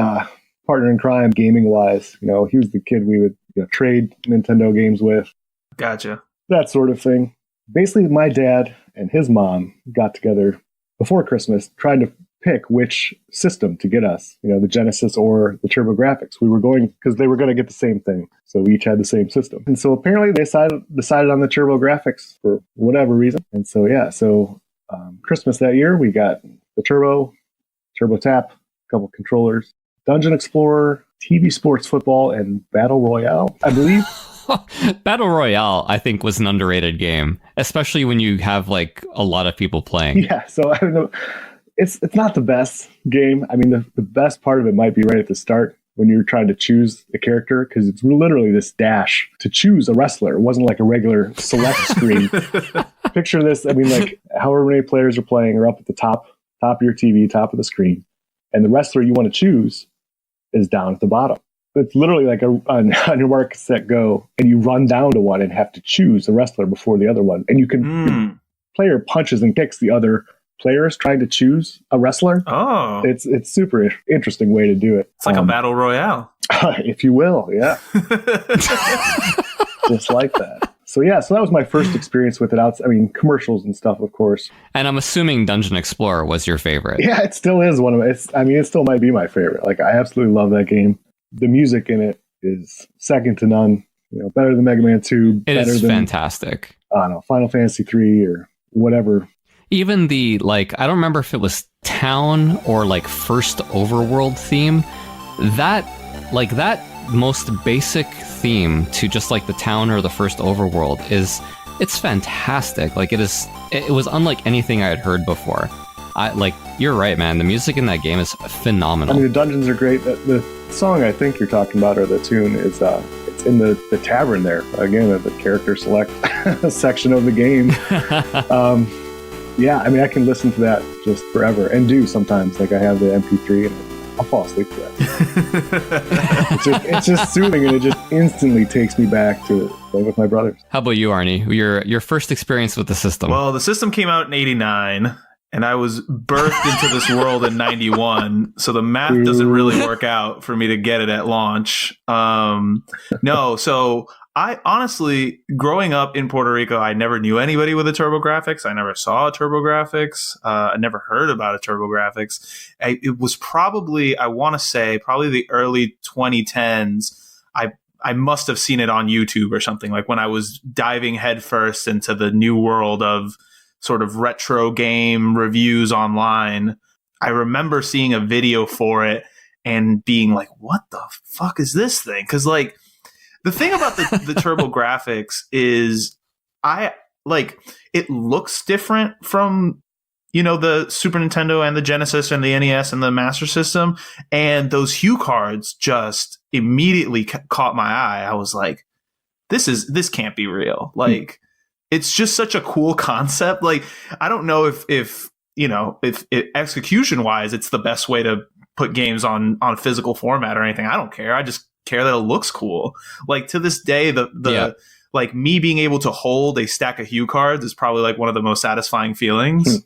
partner in crime, gaming wise. You know, he was the kid we would trade Nintendo games with. Gotcha. That sort of thing. Basically, my dad and his mom got together before Christmas, trying to pick which system to get us, the Genesis or the Turbografx. We were going, because they were going to get the same thing. So we each had the same system. And so apparently they decided on the Turbografx for whatever reason. And so, Christmas that year, we got the Turbo Tap, a couple controllers, Dungeon Explorer, TV Sports Football, and Battle Royale, I believe. Battle Royale, I think, was an underrated game, especially when you have like a lot of people playing. Yeah, so I don't know. It's not the best game. I mean, the best part of it might be right at the start when you're trying to choose a character, because it's literally this dash to choose a wrestler. It wasn't like a regular select screen. Picture this. I mean, like however many players are playing are up at the top of your TV, top of the screen, and the wrestler you want to choose is down at the bottom. It's literally like on your mark, set, go, and you run down to one and have to choose a wrestler before the other one. And you can the player punches and kicks the other players trying to choose a wrestler. Oh, it's super interesting way to do it. It's like a battle royale, if you will. Yeah, just like that. So that was my first experience with it. Commercials and stuff, of course. And I'm assuming Dungeon Explorer was your favorite. Yeah, it still is one of my. It still might be my favorite. Like, I absolutely love that game. The music in it is second to none. Better than Mega Man 2. It is fantastic. I don't know, Final Fantasy 3 or whatever. Even the, I don't remember if it was Town or First Overworld theme. That most basic theme to just the Town or the First Overworld it's fantastic. It was unlike anything I had heard before. You're right, man. The music in that game is phenomenal. The dungeons are great. The song I think you're talking about, or the tune, is it's in the tavern there. Again, the character select section of the game. I can listen to that just forever, and do sometimes. I have the MP3 and I'll fall asleep to that. It's just soothing, and it just instantly takes me back to playing with my brothers. How about you, Arnie? Your first experience with the system? Well, the system came out in '89. And I was birthed into this world in 91, so the math doesn't really work out for me to get it at launch. So I honestly, growing up in Puerto Rico, I never knew anybody with a Turbografx. I never saw a Turbografx. I never heard about a Turbografx. It was probably, I want to say, probably the early 2010s. I must have seen it on YouTube or something, when I was diving headfirst into the new world of sort of retro game reviews online. I remember seeing a video for it and being like, what the fuck is this thing? Because the thing about the Turbografx is it looks different from the Super Nintendo and the Genesis and the NES and the Master System, and those hue cards just immediately caught my eye. I was like, this can't be real. It's just such a cool concept. I don't know if execution wise, it's the best way to put games on physical format or anything. I don't care. I just care that it looks cool. To this day, me being able to hold a stack of hue cards is probably one of the most satisfying feelings,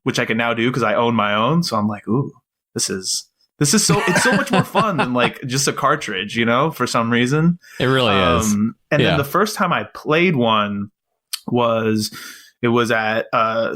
which I can now do because I own my own. So I'm like, ooh, this is it's so much more fun than just a cartridge, for some reason. It really is. And then the first time I played one was at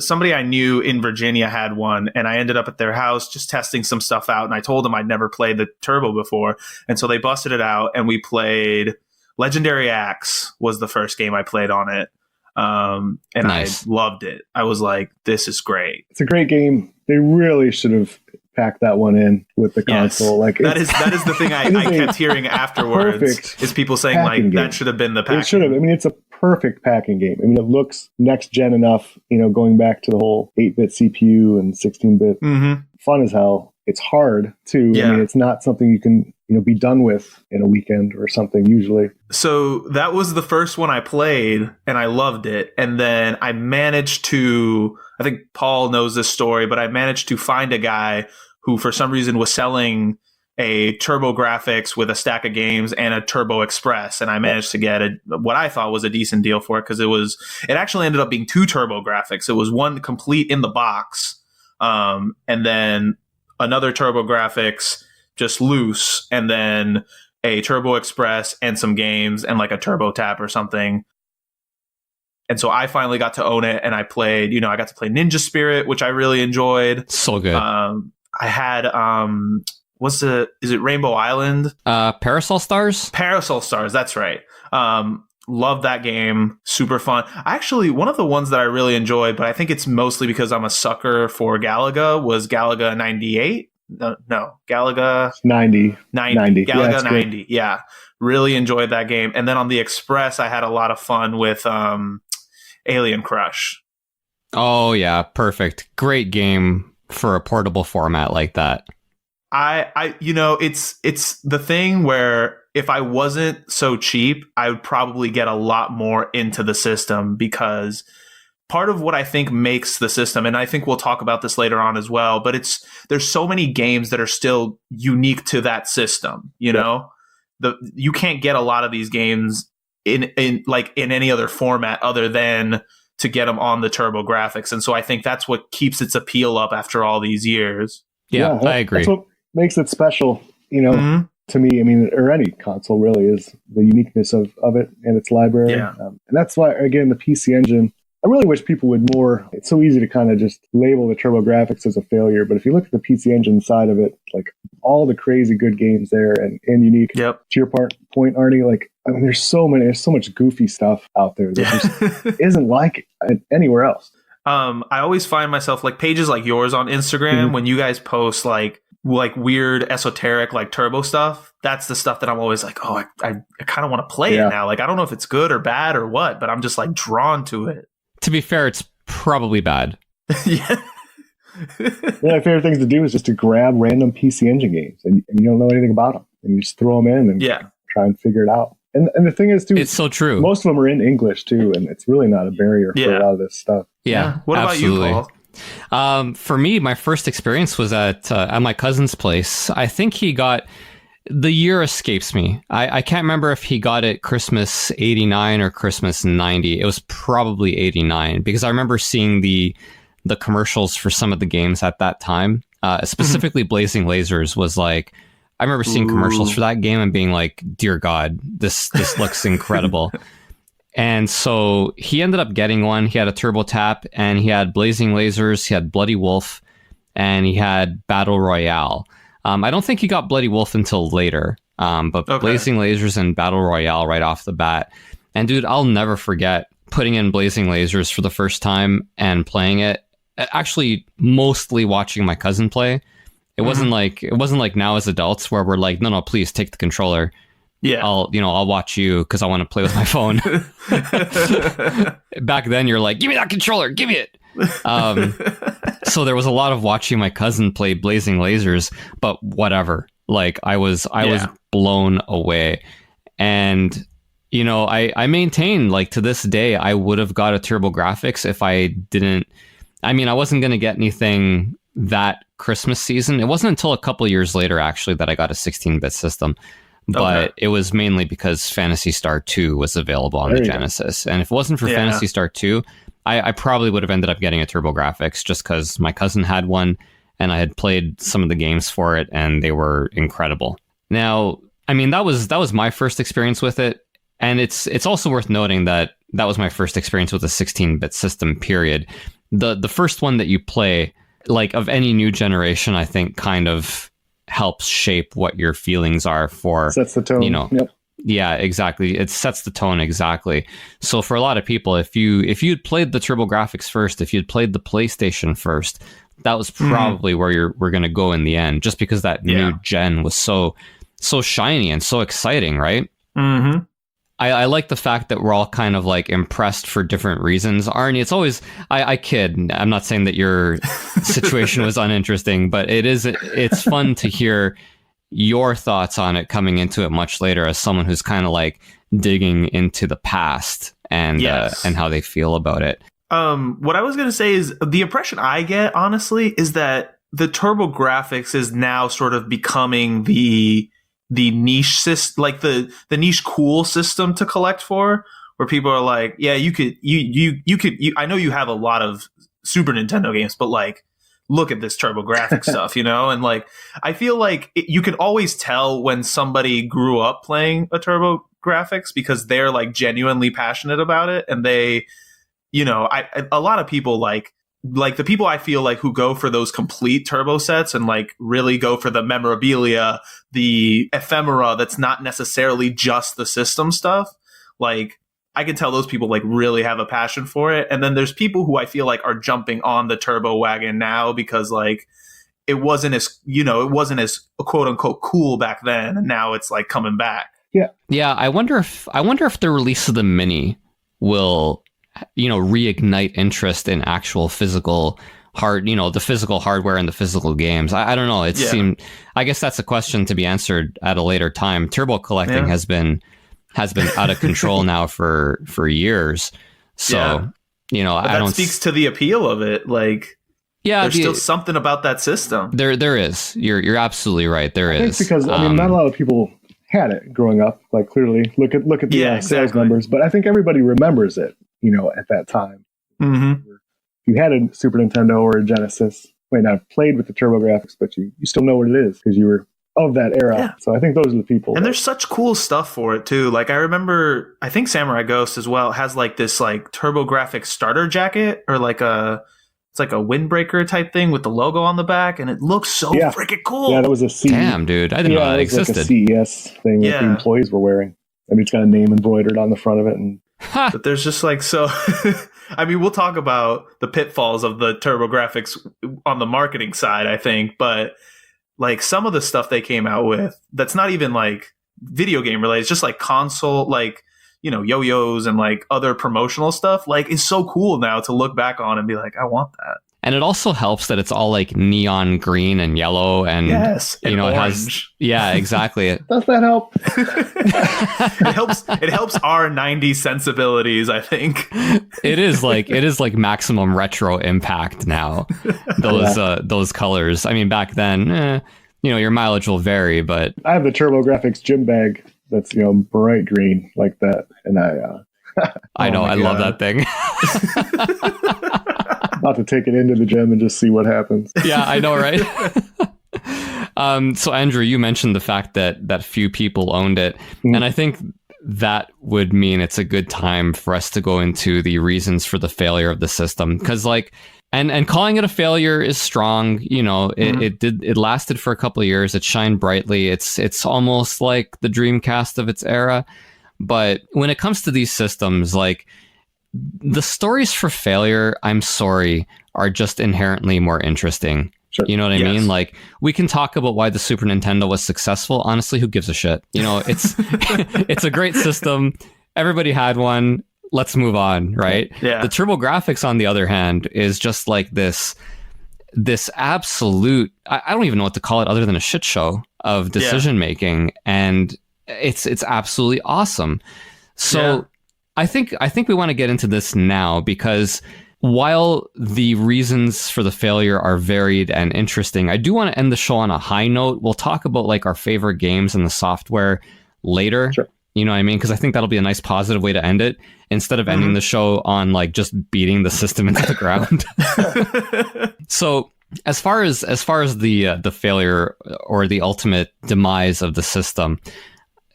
somebody I knew in Virginia had one, and I ended up at their house just testing some stuff out. And I told them I'd never played the Turbo before, and so they busted it out, and we played Legendary Axe. Was the first game I played on it, and nice. I loved it. I was like, "This is great." It's a great game. They really should have pack that one in with the console. That is the thing I kept hearing afterwards. Is people saying that should have been the pack. It should have. It's a perfect packing game. It looks next gen enough. Going back to the whole 8-bit CPU and 16-bit. Fun as hell. It's hard too. Yeah. It's not something you can be done with in a weekend or something usually. So that was the first one I played, and I loved it. And then I managed to. I think Paul knows this story, but I managed to find a guy who for some reason was selling a Turbografx with a stack of games and a Turbo Express, and I managed to get what I thought was a decent deal for it, because it actually ended up being 2 Turbografx. It was one complete in the box, and then another Turbografx just loose, and then a Turbo Express and some games and like a Turbo Tap or something. And so I finally got to own it, and I played, I got to play Ninja Spirit, which I really enjoyed. So good. I had is it Rainbow Island? Parasol Stars? Parasol Stars, that's right. Love that game. Super fun. Actually, one of the ones that I really enjoyed, but I think it's mostly because I'm a sucker for Galaga, was Galaga 98. No, Galaga 90. Galaga 90. Yeah. Really enjoyed that game. And then on the Express, I had a lot of fun with Alien Crush. Oh, yeah. Perfect. Great game for a portable format like that. It's the thing where if I wasn't so cheap, I would probably get a lot more into the system, because part of what I think makes the system, and I think we'll talk about this later on as well, but there's so many games that are still unique to that system. You can't get a lot of these games in any other format other than to get them on the Turbografx, and so I think that's what keeps its appeal up after all these years. Yeah, I agree. That's what makes it special, to me. I mean, or any console really, is the uniqueness of it and its library. Yeah. And that's why, again, the PC Engine, I really wish people would more. It's so easy to kind of just label the Turbografx as a failure, but if you look at the PC Engine side of it, like all the crazy good games there and unique. Yep. To your point, Arnie, there's so much goofy stuff out there that just isn't like it anywhere else. I always find myself like pages like yours on Instagram, when you guys post like weird esoteric like turbo stuff. That's the stuff that I'm always like, oh, I kind of want to play it now. Like, I don't know if it's good or bad or what, but I'm just like drawn to it. To be fair, it's probably bad. Yeah. One of my favorite things to do is just to grab random PC Engine games and you don't know anything about them, and you just throw them in and try and figure it out. And the thing is, too, it's so true. Most of them are in English too, and it's really not a barrier for a lot of this stuff. Yeah. What absolutely. about you, Paul? For me, my first experience was at my cousin's place. I think he got, the year escapes me. I can't remember if he got it Christmas 89 or Christmas 90. It was probably 89, because I remember seeing the commercials for some of the games at that time. Specifically, Blazing Lasers was like, I remember seeing commercials for that game and being like, dear God, this looks incredible. And so he ended up getting one. He had a Turbo Tap, and he had Blazing Lasers, he had Bloody Wolf, and he had Battle Royale. I don't think he got Bloody Wolf until later, but Blazing Lasers and Battle Royale right off the bat. And dude, I'll never forget putting in Blazing Lasers for the first time and playing it. Actually, mostly watching my cousin play. It wasn't like now as adults where we're like, no, please take the controller. Yeah, I'll watch you because I want to play with my phone. Back then, you're like, give me that controller, give me it. So there was a lot of watching my cousin play Blazing Lasers, but whatever. Like I was blown away, and I maintain, like, to this day, I would have got a Turbografx if I didn't. I mean, I wasn't going to get anything that Christmas season. It wasn't until a couple years later, actually, that I got a 16-bit system. But it was mainly because Phantasy Star 2 was available on the Genesis. And if it wasn't for Phantasy Star 2, I probably would have ended up getting a Turbografx, just because my cousin had one and I had played some of the games for it and they were incredible. Now, I mean, that was my first experience with it. And it's also worth noting that was my first experience with a 16-bit system, period. The first one that you play, like, of any new generation, I think kind of helps shape what your feelings are for. Sets the tone. Yep. Yeah, exactly. It sets the tone, exactly. So for a lot of people, if you'd played the Turbografx first, if you'd played the PlayStation first, that was probably where we're going to go in the end, just because that new gen was so shiny and so exciting, right? Mm-hmm. I like the fact that we're all kind of like impressed for different reasons. Arnie, it's always, I kid. I'm not saying that your situation was uninteresting, but it's fun to hear your thoughts on it coming into it much later, as someone who's kind of like digging into the past and how they feel about it. What I was going to say is the impression I get, honestly, is that the Turbografx is now sort of becoming the niche system, like the niche cool system to collect for, where people are like, yeah, you could I know you have a lot of Super Nintendo games, but like, look at this Turbografx stuff, and like, I feel like you can always tell when somebody grew up playing a Turbografx because they're like genuinely passionate about it, and they, a lot of people like the people I feel like who go for those complete turbo sets and like really go for the memorabilia, the ephemera that's not necessarily just the system stuff, like I can tell those people like really have a passion for it. And then there's people who I feel like are jumping on the turbo wagon now because like it wasn't as quote unquote cool back then, and now it's like coming back. Yeah, I wonder if the release of the Mini will reignite interest in actual physical the physical hardware and the physical games. I don't know. It seemed, I guess that's a question to be answered at a later time. Turbo collecting has been out of control now for years. So, but that speaks to the appeal of it. Like, there's still something about that system. There is. You're absolutely right. There is. Because not a lot of people had it growing up. Like, clearly, look at the sales numbers. But I think everybody remembers it. At that time. Mm-hmm. If you had a Super Nintendo or a Genesis, you might not have played with the Turbografx, but you still know what it is because you were of that era. Yeah. So I think those are the people. And there's such cool stuff for it too. Like I remember, I think Samurai Ghost as well has like this like Turbografx starter jacket or like it's like a windbreaker type thing with the logo on the back, and it looks so freaking cool. Yeah, that was a Damn, dude, I didn't know that existed. Like a CES thing that the employees were wearing. I mean, it's got a name embroidered on the front of it, and but there's just like I mean, we'll talk about the pitfalls of the Turbografx on the marketing side, I think, but like some of the stuff they came out with that's not even like video game related, it's just like console, like, yo-yos and like other promotional stuff, like is so cool now to look back on and be like, I want that. And it also helps that it's all like neon green and yellow and and it orange. Has exactly. Does that help? It helps our 90s sensibilities, I think. It is like maximum retro impact now. Those colors. I mean, back then, your mileage will vary, but I have the Turbografx gym bag that's bright green like that, and I know, I love that thing. About to take it into the gym and just see what happens. Yeah, I know, right? So Andrew, you mentioned the fact that few people owned it, and I think that would mean it's a good time for us to go into the reasons for the failure of the system, because like, and calling it a failure is strong. It lasted for a couple of years. It shined brightly. It's almost like the Dreamcast of its era. But when it comes to these systems, like, the stories for failure, I'm sorry, are just inherently more interesting. Sure. You know what I mean? Like, we can talk about why the Super Nintendo was successful. Honestly, who gives a shit? It's it's a great system. Everybody had one. Let's move on, right? Yeah. The Turbografx, on the other hand, is just like this absolute, I don't even know what to call it other than a shit show of decision making, and it's absolutely awesome. So I think we want to get into this now, because while the reasons for the failure are varied and interesting, I do want to end the show on a high note. We'll talk about like our favorite games and the software later. Sure. You know what I mean? Because I think that'll be a nice positive way to end it, instead of ending the show on like just beating the system into the ground. So as far as the failure or the ultimate demise of the system,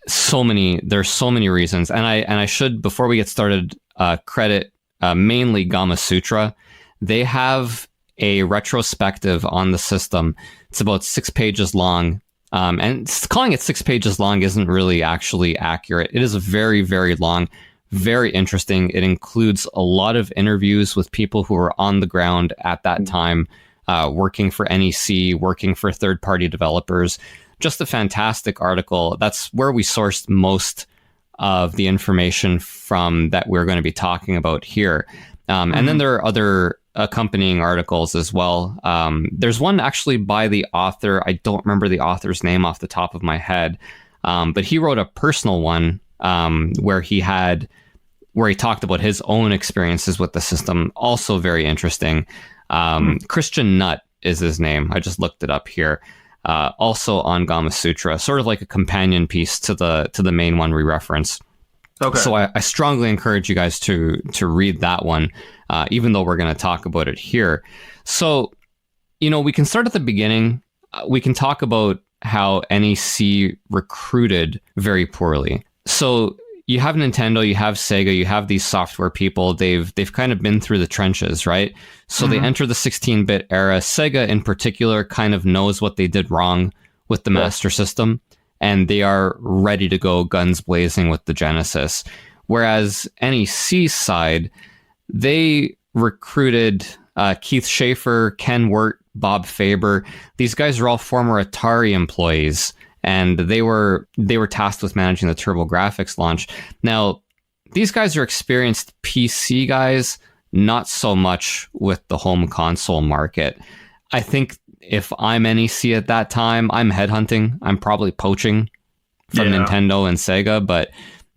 there's so many reasons, and I should, before we get started, credit mainly Gama Sutra. They have a retrospective on the system. It's about 6 pages long, and calling it 6 pages long isn't really actually accurate. It is very, very long, very interesting. It includes a lot of interviews with people who were on the ground at that time, working for NEC, working for third-party developers. Just a fantastic article. That's where we sourced most of the information from that we're going to be talking about here. And then there are other accompanying articles as well. There's one actually by the author. I don't remember the author's name off the top of my head, but he wrote a personal one where he talked about his own experiences with the system. Also very interesting. Christian Nutt is his name. I just looked it up here. Also on Gama Sutra, sort of like a companion piece to the main one we reference. Okay. So I strongly encourage you guys to read that one, even though we're going to talk about it here. So, we can start at the beginning. We can talk about how NEC recruited very poorly. So you have Nintendo, you have Sega, you have these software people. They've kind of been through the trenches, right? So they enter the 16-bit era. Sega in particular kind of knows what they did wrong with the Master System, and they are ready to go guns blazing with the Genesis. Whereas NEC's side, they recruited Keith Schaefer, Ken Wirt, Bob Faber. These guys are all former Atari employees, and they were tasked with managing the Turbografx launch. Now, these guys are experienced PC guys, not so much with the home console market. I think if I'm NEC at that time, I'm headhunting. I'm probably poaching from Nintendo and Sega, but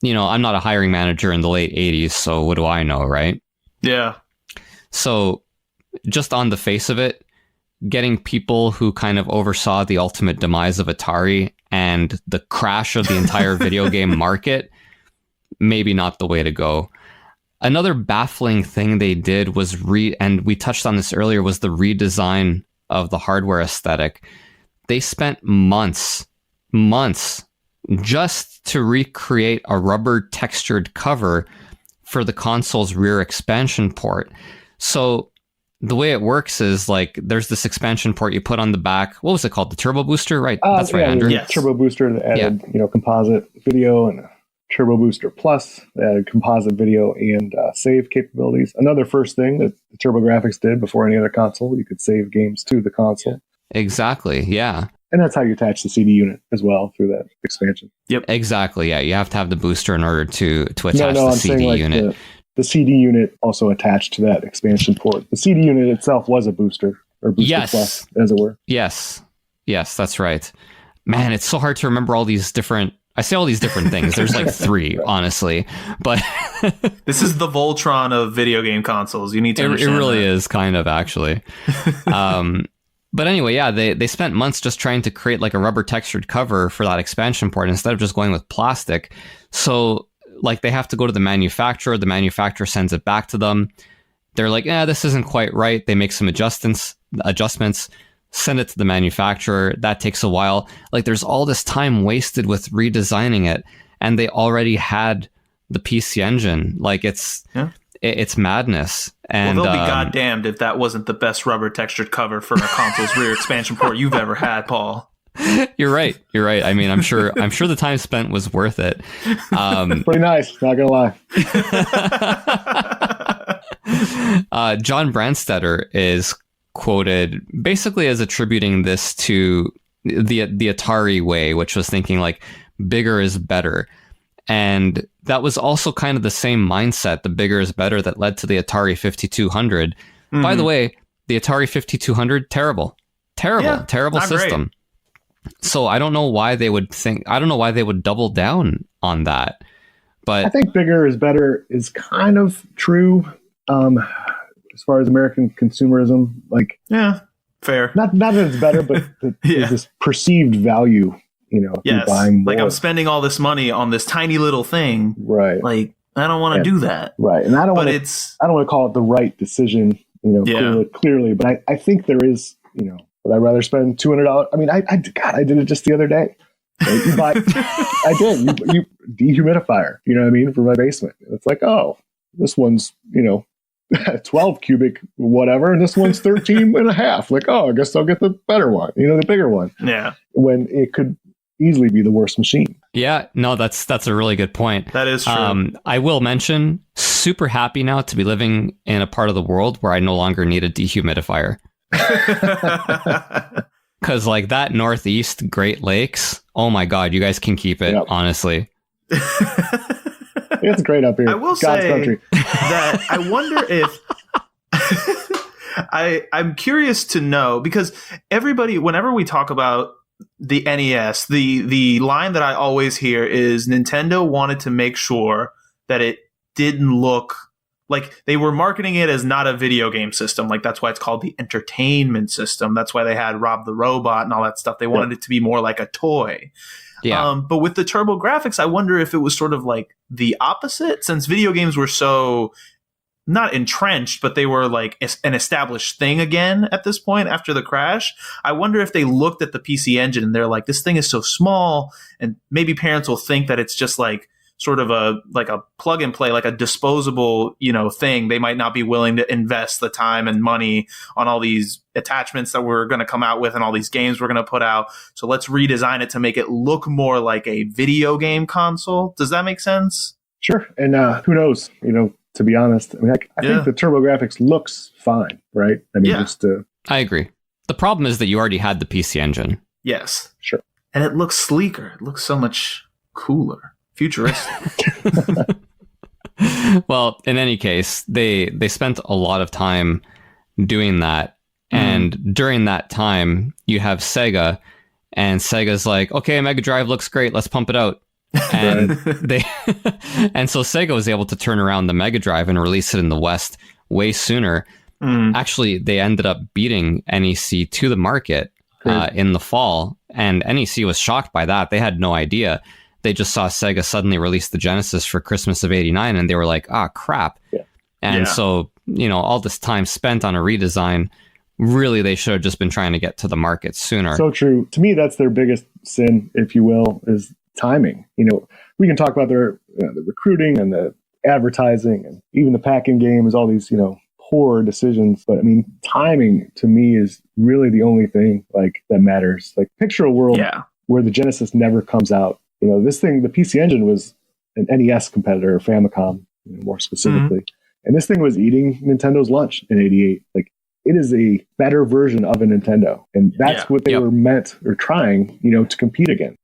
I'm not a hiring manager in the late 80s, so what do I know, right? Yeah. So just on the face of it, getting people who kind of oversaw the ultimate demise of Atari and the crash of the entire video game market, maybe not the way to go. Another baffling thing they did was and we touched on this earlier, was the redesign of the hardware aesthetic. They spent months just to recreate a rubber textured cover for the console's rear expansion port. So the way it works is like there's this expansion port you put on the back. What was it called? The Turbo Booster, right? That's right, Andrew. Yes. Turbo Booster that added composite video, and Turbo Booster Plus that added composite video and save capabilities. Another first thing that the TurboGrafx did before any other console, you could save games to the console. Exactly, yeah. And that's how you attach the CD unit as well through that expansion. Yep, exactly. Yeah, you have to have the booster in order to attach the CD unit. The CD unit also attached to that expansion port. The CD unit itself was a booster, or booster plus, as it were. Yes, that's right. Man, it's so hard to remember all these different... I say all these different things. There's like 3, honestly. But this is the Voltron of video game consoles. You need to understand it really is, kind of, actually. But anyway, yeah, they spent months just trying to create like a rubber textured cover for that expansion port instead of just going with plastic. So like they have to go to the manufacturer sends it back to them. They're like, this isn't quite right. They make some adjustments, send it to the manufacturer. That takes a while. Like there's all this time wasted with redesigning it, and they already had the PC Engine. Like it's madness. And they'll be goddamned if that wasn't the best rubber textured cover for a console's rear expansion port you've ever had, Paul. You're right. I mean, I'm sure the time spent was worth it. Pretty nice, not gonna lie. John Branstetter is quoted basically as attributing this to the Atari way, which was thinking like bigger is better. And that was also kind of the same mindset, the bigger is better, that led to the Atari 5200. By the way, the Atari 5200, terrible system. Great. So I don't know why they would double down on that. But I think bigger is better is kind of true as far as American consumerism. Like, yeah, fair. Not that it's better, but there's this perceived value. Yes. Buying more. Like I'm spending all this money on this tiny little thing. Right. Like I don't want to do that. Right. And I don't want to call it the right decision. Clearly, but I think there is. Would I rather spend $200? I mean, I did it just the other day. Right? You buy, I did. You dehumidifier. You know what I mean, for my basement. It's like, oh, this one's 12 cubic whatever, and this one's 13 and a half. Like, oh, I guess I'll get the better one. The bigger one. Yeah. When it could easily be the worst machine. Yeah. No, that's a really good point. That is true. I will mention, super happy now to be living in a part of the world where I no longer need a dehumidifier. Because like that Northeast Great Lakes, oh my God, you guys can keep it, honestly. It's great up here. I will say country. That I wonder if I'm curious to know, because everybody, whenever we talk about the NES, the line that I always hear is Nintendo wanted to make sure that it didn't look like they were marketing it as not a video game system. Like that's why it's called the entertainment system. That's why they had Rob the Robot and all that stuff. They wanted it to be more like a toy. Yeah. But with the TurboGrafx, I wonder if it was sort of like the opposite, since video games were so not entrenched, but they were like an established thing again at this point after the crash. I wonder if they looked at the PC Engine and they're like, this thing is so small, and maybe parents will think that it's just like sort of a plug and play, like a disposable, thing. They might not be willing to invest the time and money on all these attachments that we're going to come out with and all these games we're going to put out. So let's redesign it to make it look more like a video game console. Does that make sense? Sure. And who knows, to be honest, I mean, I think the TurboGrafx looks fine, right? I mean, I agree. The problem is that you already had the PC Engine. Yes. Sure. And it looks sleeker. It looks so much cooler. Futuristic. Well, in any case, they spent a lot of time doing that. And during that time, you have Sega, and Sega's like, okay, Mega Drive looks great. Let's pump it out. And and so Sega was able to turn around the Mega Drive and release it in the West way sooner. Actually, they ended up beating NEC to the market in the fall, and NEC was shocked by that. They had no idea. They just saw Sega suddenly release the Genesis for Christmas of '89, and they were like, crap. Yeah. And so, all this time spent on a redesign, really, they should have just been trying to get to the market sooner. So true. To me, that's their biggest sin, if you will, is timing. We can talk about their the recruiting and the advertising and even the packing games, all these, poor decisions. But I mean, timing to me is really the only thing like that matters. Like picture a world where the Genesis never comes out. This thing, the PC Engine was an NES competitor, or Famicom, more specifically. And this thing was eating Nintendo's lunch in '88. Like, it is a better version of a Nintendo. And that's what they were meant or trying, to compete against.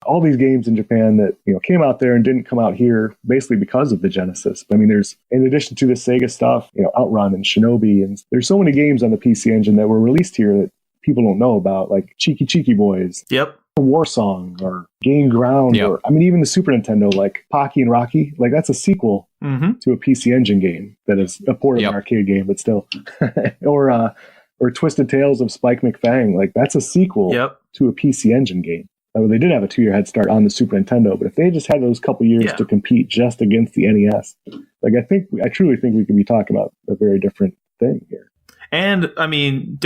All these games in Japan that, came out there and didn't come out here basically because of the Genesis. I mean, there's, in addition to the Sega stuff, Outrun and Shinobi, and there's so many games on the PC Engine that were released here that people don't know about, like Cheeky Cheeky Boys. Yep. War Song or Game Ground, or I mean, even the Super Nintendo, like Pocky and Rocky, like that's a sequel to a PC Engine game that is a port of an arcade game, but still. or Twisted Tales of Spike McFang, like that's a sequel to a PC Engine game. They did have a 2-year head start on the Super Nintendo, but if they just had those couple years to compete just against the NES, like I truly think we could be talking about a very different thing here. And I mean,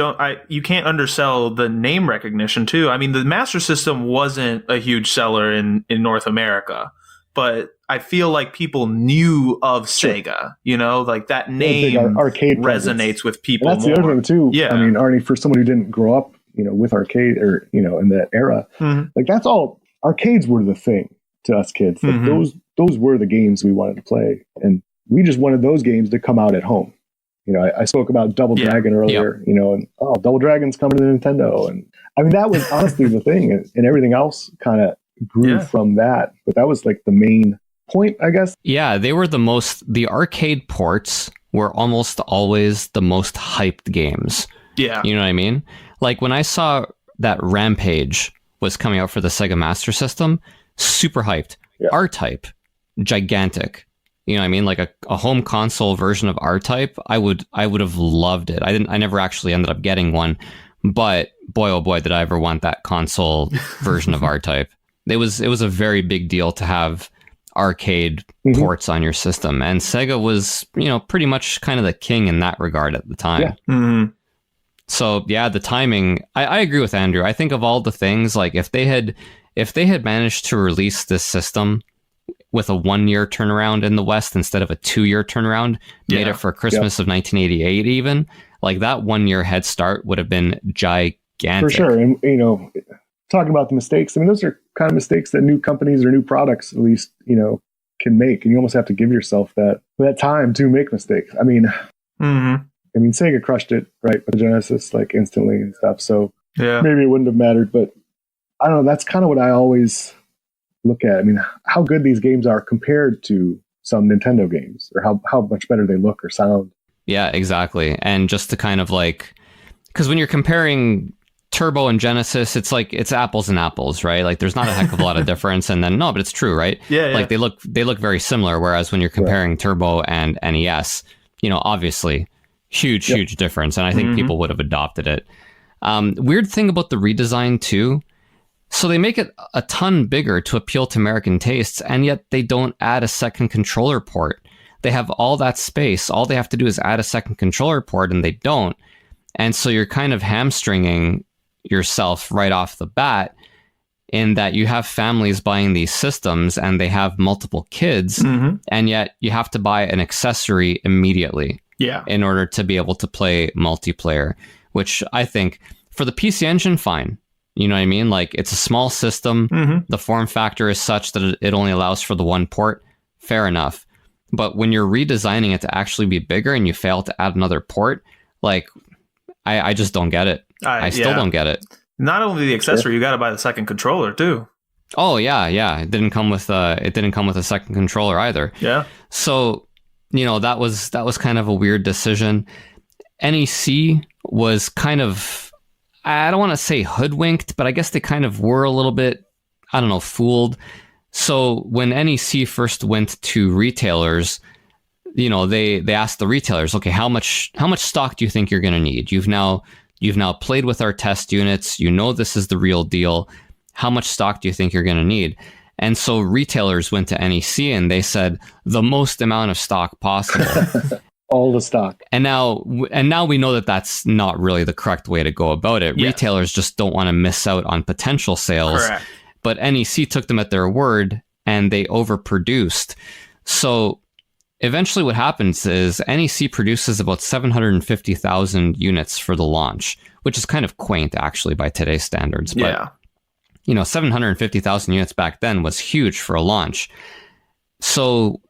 you can't undersell the name recognition too. I mean, the Master System wasn't a huge seller in North America, but I feel like people knew of Sega. Like that name arcade resonates with people. And that's more. The other thing too. Yeah. I mean, Arnie, for someone who didn't grow up, with arcade or in that era, like that's all. Arcades were the thing to us kids. Like those were the games we wanted to play, and we just wanted those games to come out at home. I spoke about Double Dragon earlier, and Double Dragon's coming to Nintendo. And I mean, that was honestly the thing, and everything else kind of grew from that. But that was like the main point, I guess. Yeah, they were the arcade ports were almost always the most hyped games. Yeah. You know what I mean? Like when I saw that Rampage was coming out for the Sega Master System, super hyped. Yeah. R-Type, gigantic. You know what I mean? Like a home console version of R-Type, I would have loved it. I never actually ended up getting one, but boy, oh boy, did I ever want that console version of R-Type. It was a very big deal to have arcade ports on your system, and Sega was, pretty much kind of the king in that regard at the time. Yeah. So yeah, the timing, I agree with Andrew. I think of all the things, like if they had managed to release this system with a 1-year turnaround in the West instead of a 2-year turnaround, made it for Christmas of 1988 even, like that 1-year head start would have been gigantic. For sure. And, talking about the mistakes, I mean, those are kind of mistakes that new companies or new products, at least, can make. And you almost have to give yourself that time to make mistakes. I mean, Sega crushed it, right, with the Genesis, like instantly and stuff. So maybe it wouldn't have mattered, but I don't know. That's kind of what I always look at. I mean, how good these games are compared to some Nintendo games, or how much better they look or sound. Yeah, exactly. And just to kind of like, because when you're comparing Turbo and Genesis, it's like it's apples and apples, right? Like there's not a heck of a lot of difference. And then no, but it's true, right? Yeah. Like they look very similar. Whereas when you're comparing Turbo and NES, obviously huge difference. And I think people would have adopted it. Weird thing about the redesign too. So they make it a ton bigger to appeal to American tastes, and yet they don't add a second controller port. They have all that space. All they have to do is add a second controller port, and they don't. And so you're kind of hamstringing yourself right off the bat in that you have families buying these systems and they have multiple kids, and yet you have to buy an accessory immediately in order to be able to play multiplayer, which I think for the PC Engine, fine. You know what I mean? Like it's a small system. The form factor is such that it only allows for the one port. Fair enough. But when you're redesigning it to actually be bigger and you fail to add another port, like I just don't get it. I still don't get it. Not only the accessory, you got to buy the second controller too. Oh yeah. It didn't come with a second controller either. Yeah. So, that was kind of a weird decision. NEC was kind of, I don't want to say hoodwinked, but I guess they kind of were a little bit, I don't know, fooled. So when NEC first went to retailers, they asked the retailers, okay, how much stock do you think you're going to need? You've now played with our test units. This is the real deal. How much stock do you think you're going to need? And so retailers went to NEC and they said the most amount of stock possible. All the stock. And now we know that that's not really the correct way to go about it. Yes. Retailers just don't want to miss out on potential sales. Correct. But NEC took them at their word and they overproduced. So eventually what happens is NEC produces about 750,000 units for the launch, which is kind of quaint actually by today's standards. But, 750,000 units back then was huge for a launch. So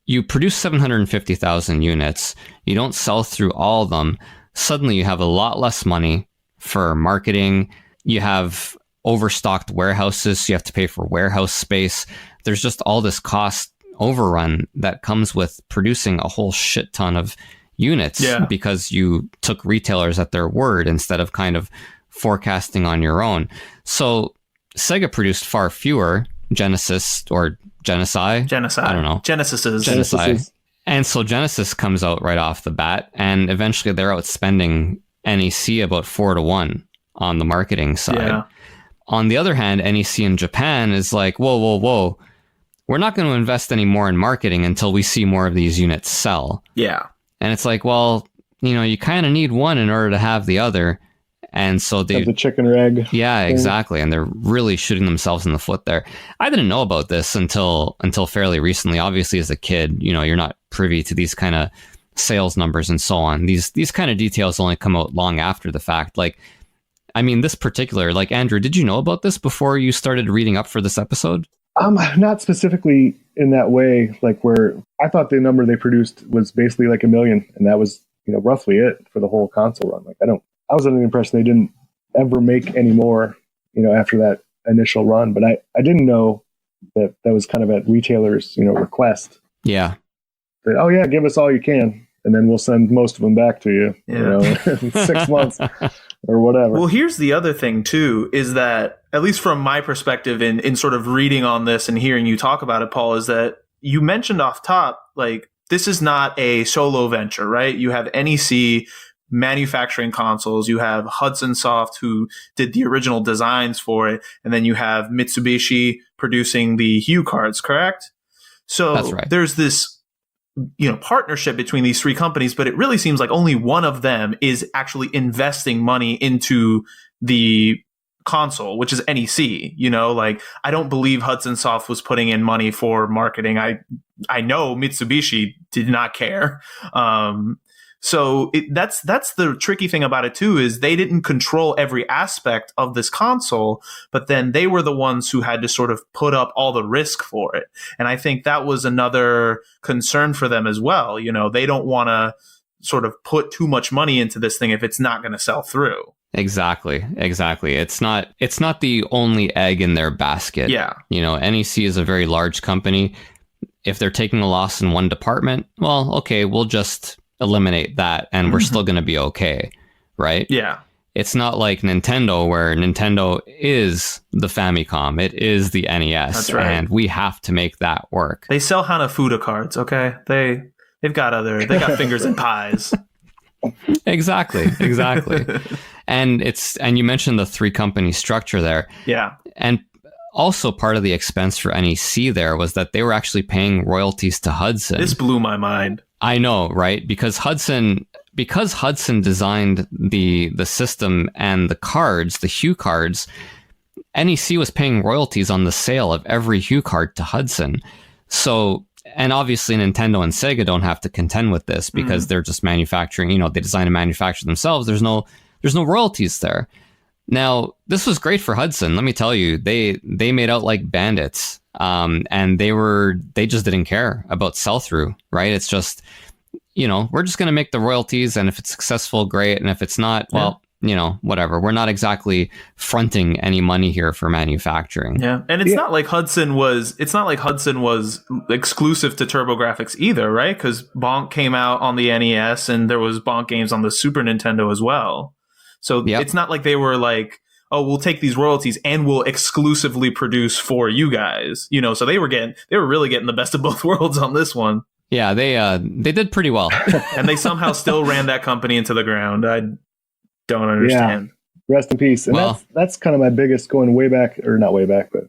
you produce 750,000 units, you don't sell through all of them. Suddenly you have a lot less money for marketing. You have overstocked warehouses, so you have to pay for warehouse space. There's just all this cost overrun that comes with producing a whole shit ton of units because you took retailers at their word instead of kind of forecasting on your own. So Sega produced far fewer Genesis. I don't know. Genesis. And so Genesis comes out right off the bat, and eventually they're outspending NEC about 4-1 on the marketing side. Yeah. On the other hand, NEC in Japan is like, whoa. We're not going to invest any more in marketing until we see more of these units sell. Yeah. And it's like, well, you kind of need one in order to have the other. And so they... the chicken or egg. Yeah, exactly. And they're really shooting themselves in the foot there. I didn't know about this until fairly recently. Obviously, as a kid, you're not privy to these kind of sales numbers and so on. These kind of details only come out long after the fact. Like, I mean, this particular, like, Andrew, did you know about this before you started reading up for this episode? Not specifically in that way, like where I thought the number they produced was basically like 1 million, and that was, roughly it for the whole console run. Like I was under the impression they didn't ever make any more, after that initial run, but I didn't know that was kind of at retailers, request. Yeah. That, oh yeah, give us all you can, and then we'll send most of them back to you, in 6 months or whatever. Well, here's the other thing too, is that at least from my perspective in sort of reading on this and hearing you talk about it, Paul, is that you mentioned off top, like, this is not a solo venture, right? You have NEC manufacturing consoles, you have Hudson Soft who did the original designs for it, and then you have Mitsubishi producing the Hue cards, correct? So that's right. There's this partnership between these three companies, but it really seems like only one of them is actually investing money into the console, which is NEC. Like, I don't believe Hudson Soft was putting in money for marketing. I know Mitsubishi did not care. So that's the tricky thing about it too, is they didn't control every aspect of this console, but then they were the ones who had to sort of put up all the risk for it. And I think that was another concern for them as well. They don't want to sort of put too much money into this thing if it's not going to sell through. Exactly. It's not the only egg in their basket. Yeah. NEC is a very large company. If they're taking a loss in one department, well, okay, we'll just eliminate that and we're still going to be okay, right? Yeah. It's not like Nintendo, where Nintendo is the Famicom. It is the NES. That's right. And we have to make that work. They sell Hanafuda cards, okay? They've got fingers in pies. Exactly. And you mentioned the 3-company structure there. Yeah. And also part of the expense for NEC there was that they were actually paying royalties to Hudson. This blew my mind. I know, right? Because Hudson designed the system and the cards, the Hue cards, NEC was paying royalties on the sale of every Hue card to Hudson. So, and obviously Nintendo and Sega don't have to contend with this because they're just manufacturing, they design and manufacture themselves. There's no royalties there. Now, this was great for Hudson. Let me tell you, they made out like bandits. And they just didn't care about sell-through, right? It's just, we're just going to make the royalties, and if it's successful, great. And if it's not, well, whatever. We're not exactly fronting any money here for manufacturing. Yeah. And it's not like Hudson was exclusive to TurboGrafx either, right? Because Bonk came out on the NES, and there was Bonk games on the Super Nintendo as well. So It's not like they were like, oh, we'll take these royalties and we'll exclusively produce for you guys. So they were really getting the best of both worlds on this one. Yeah, they did pretty well. And they somehow still ran that company into the ground. I don't understand. Yeah. Rest in peace. And that's kind of my biggest, going way back, or not way back, but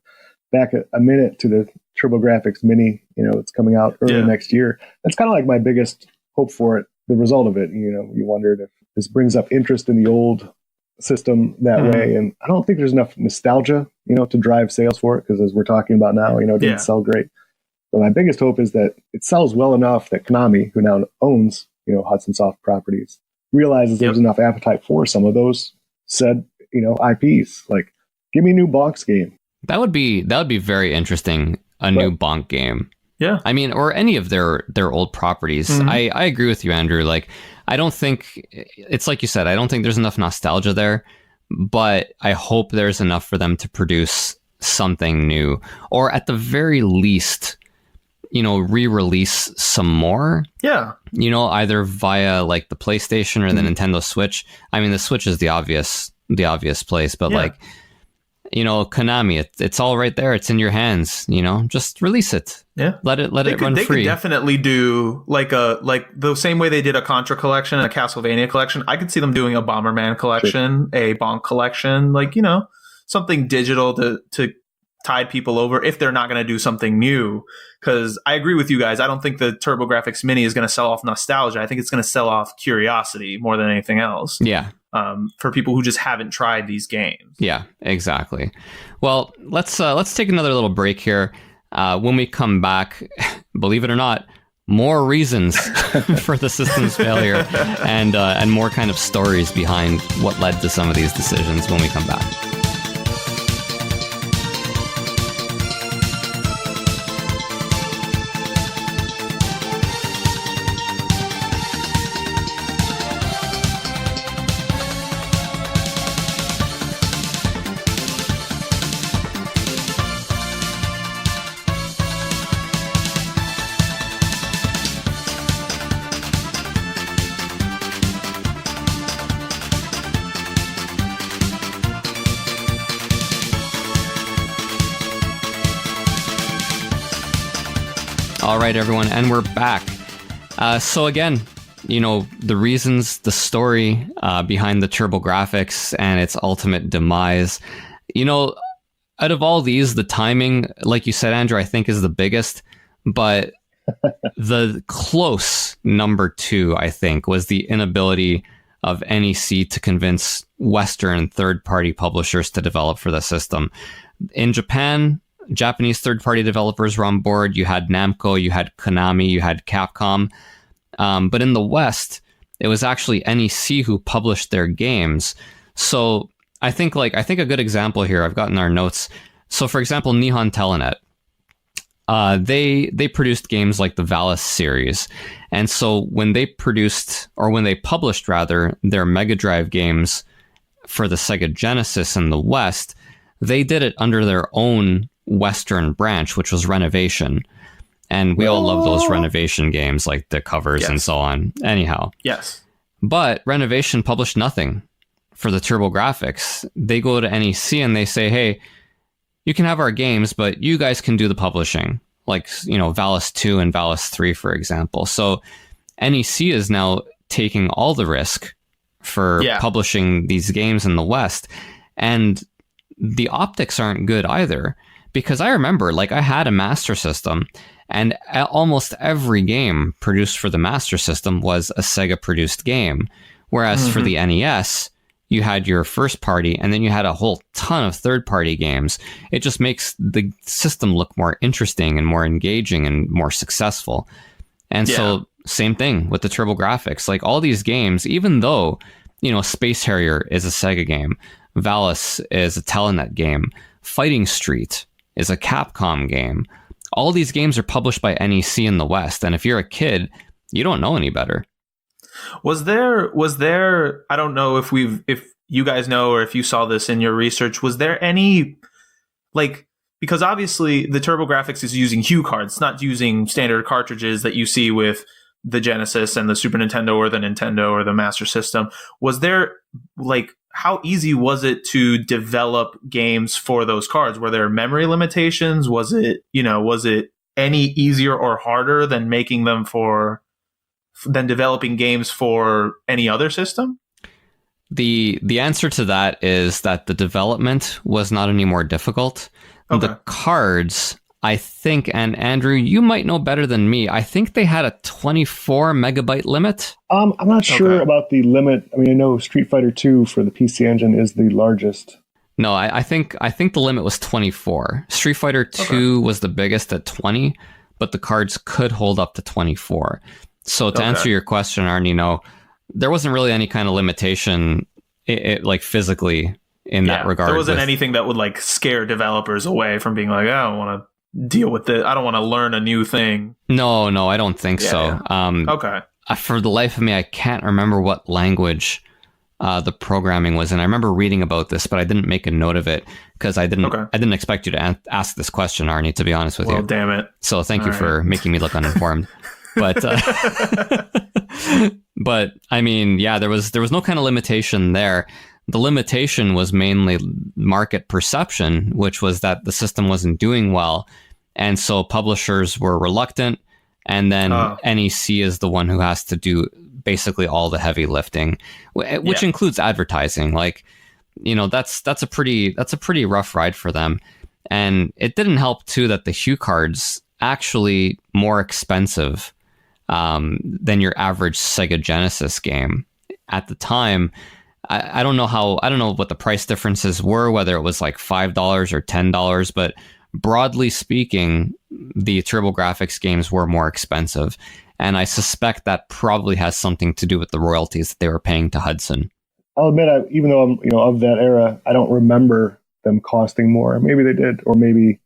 back a minute to the TurboGrafx Mini. It's coming out early next year. That's kind of like my biggest hope for it. The result of it, you wondered if this brings up interest in the old system that way. And I don't think there's enough nostalgia, to drive sales for it, because as we're talking about now, it didn't sell great. But my biggest hope is that it sells well enough that Konami, who now owns, Hudson Soft properties, realizes there's enough appetite for some of those said, IPs. Like, give me a new Bonks game. That would be very interesting. New Bonk game. Yeah. I mean, or any of their old properties. I agree with you, Andrew. Like, I don't think, it's like you said, I don't think there's enough nostalgia there, but I hope there's enough for them to produce something new, or at the very least, re-release some more. Yeah. Either via like the PlayStation or the Nintendo Switch. I mean, the Switch is the obvious place, but Konami, it's all right there. It's in your hands, just release it. Yeah. Let it run free. They could definitely do like the same way they did a Contra collection, a Castlevania collection. I could see them doing a Bomberman collection, a Bonk collection, something digital to tide people over if they're not going to do something new. Because I agree with you guys. I don't think the TurboGrafx Mini is going to sell off nostalgia. I think it's going to sell off curiosity more than anything else. Yeah. For people who just haven't tried these games. Yeah, exactly. Well, let's take another little break here. When we come back, believe it or not, more reasons for the system's failure, and more kind of stories behind what led to some of these decisions when we come back. All right, everyone, and we're back. So again, the reasons, the story behind the TurboGrafx and its ultimate demise. Out of all these, the timing, like you said, Andrew, I think is the biggest. But the close number 2, I think, was the inability of NEC to convince Western third-party publishers to develop for the system. In Japan, Japanese third-party developers were on board. You had Namco, you had Konami, you had Capcom. But in the West, it was actually NEC who published their games. So I think a good example here, I've gotten our notes. So for example, Nihon Telenet, they produced games like the Valis series. And so when they published their Mega Drive games for the Sega Genesis in the West, they did it under their own Western branch, which was Renovation. And we all love those Renovation games, like the covers and so on. Anyhow. Yes. But Renovation published nothing for the TurboGrafx, they go to NEC and they say, hey, you can have our games, but you guys can do the publishing, like, Valis 2 and Valis 3, for example. So NEC is now taking all the risk for publishing these games in the West. And the optics aren't good either, because I remember, like, I had a Master System, and almost every game produced for the Master System was a Sega-produced game. Whereas for the NES, you had your first party, and then you had a whole ton of third-party games. It just makes the system look more interesting and more engaging and more successful. And so, same thing with the TurboGrafx. Like, all these games, even though, Space Harrier is a Sega game, Valis is a Telenet game, Fighting Street is a Capcom game, all these games are published by NEC in the West. And if you're a kid, you don't know any better. Was there, I don't know if you guys know, or if you saw this in your research, was there any, like, because obviously the TurboGrafx is using Hue cards, it's not using standard cartridges that you see with the Genesis and the Super Nintendo or the Nintendo or the Master System. Was there, like, how easy was it to develop games for those cards? Were there memory limitations? Was it any easier or harder than developing games for any other system? The answer to that is that the development was not any more difficult. Okay. The cards, I think, and Andrew, you might know better than me, I think they had a 24 megabyte limit. I'm not sure about the limit. I mean, I know Street Fighter 2 for the PC Engine is the largest. No, I think the limit was 24. Street Fighter 2 was the biggest at 20, but the cards could hold up to 24. So to answer your question, Arnie, no, there wasn't really any kind of limitation, like, physically in that regard. There wasn't anything that would, like, scare developers away from being like, I don't want to deal with it. I don't want to learn a new thing. No, I don't think so. Okay. For the life of me, I can't remember what language the programming was in. I remember reading about this, but I didn't make a note of it because I didn't expect you to ask this question, Arnie, to be honest with you. Well, damn it. So thank you for making me look uninformed. But but I mean, yeah, there was no kind of limitation there. The limitation was mainly market perception, which was that the system wasn't doing well. And so publishers were reluctant. And then NEC is the one who has to do basically all the heavy lifting, which includes advertising. Like, that's a pretty rough ride for them. And it didn't help too that the Hue cards actually more expensive than your average Sega Genesis game at the time. I don't know what the price differences were, whether it was like $5 or $10, but broadly speaking, the TurboGrafx games were more expensive. And I suspect that probably has something to do with the royalties that they were paying to Hudson. I'll admit, even though I'm of that era, I don't remember them costing more. Maybe they did, or maybe.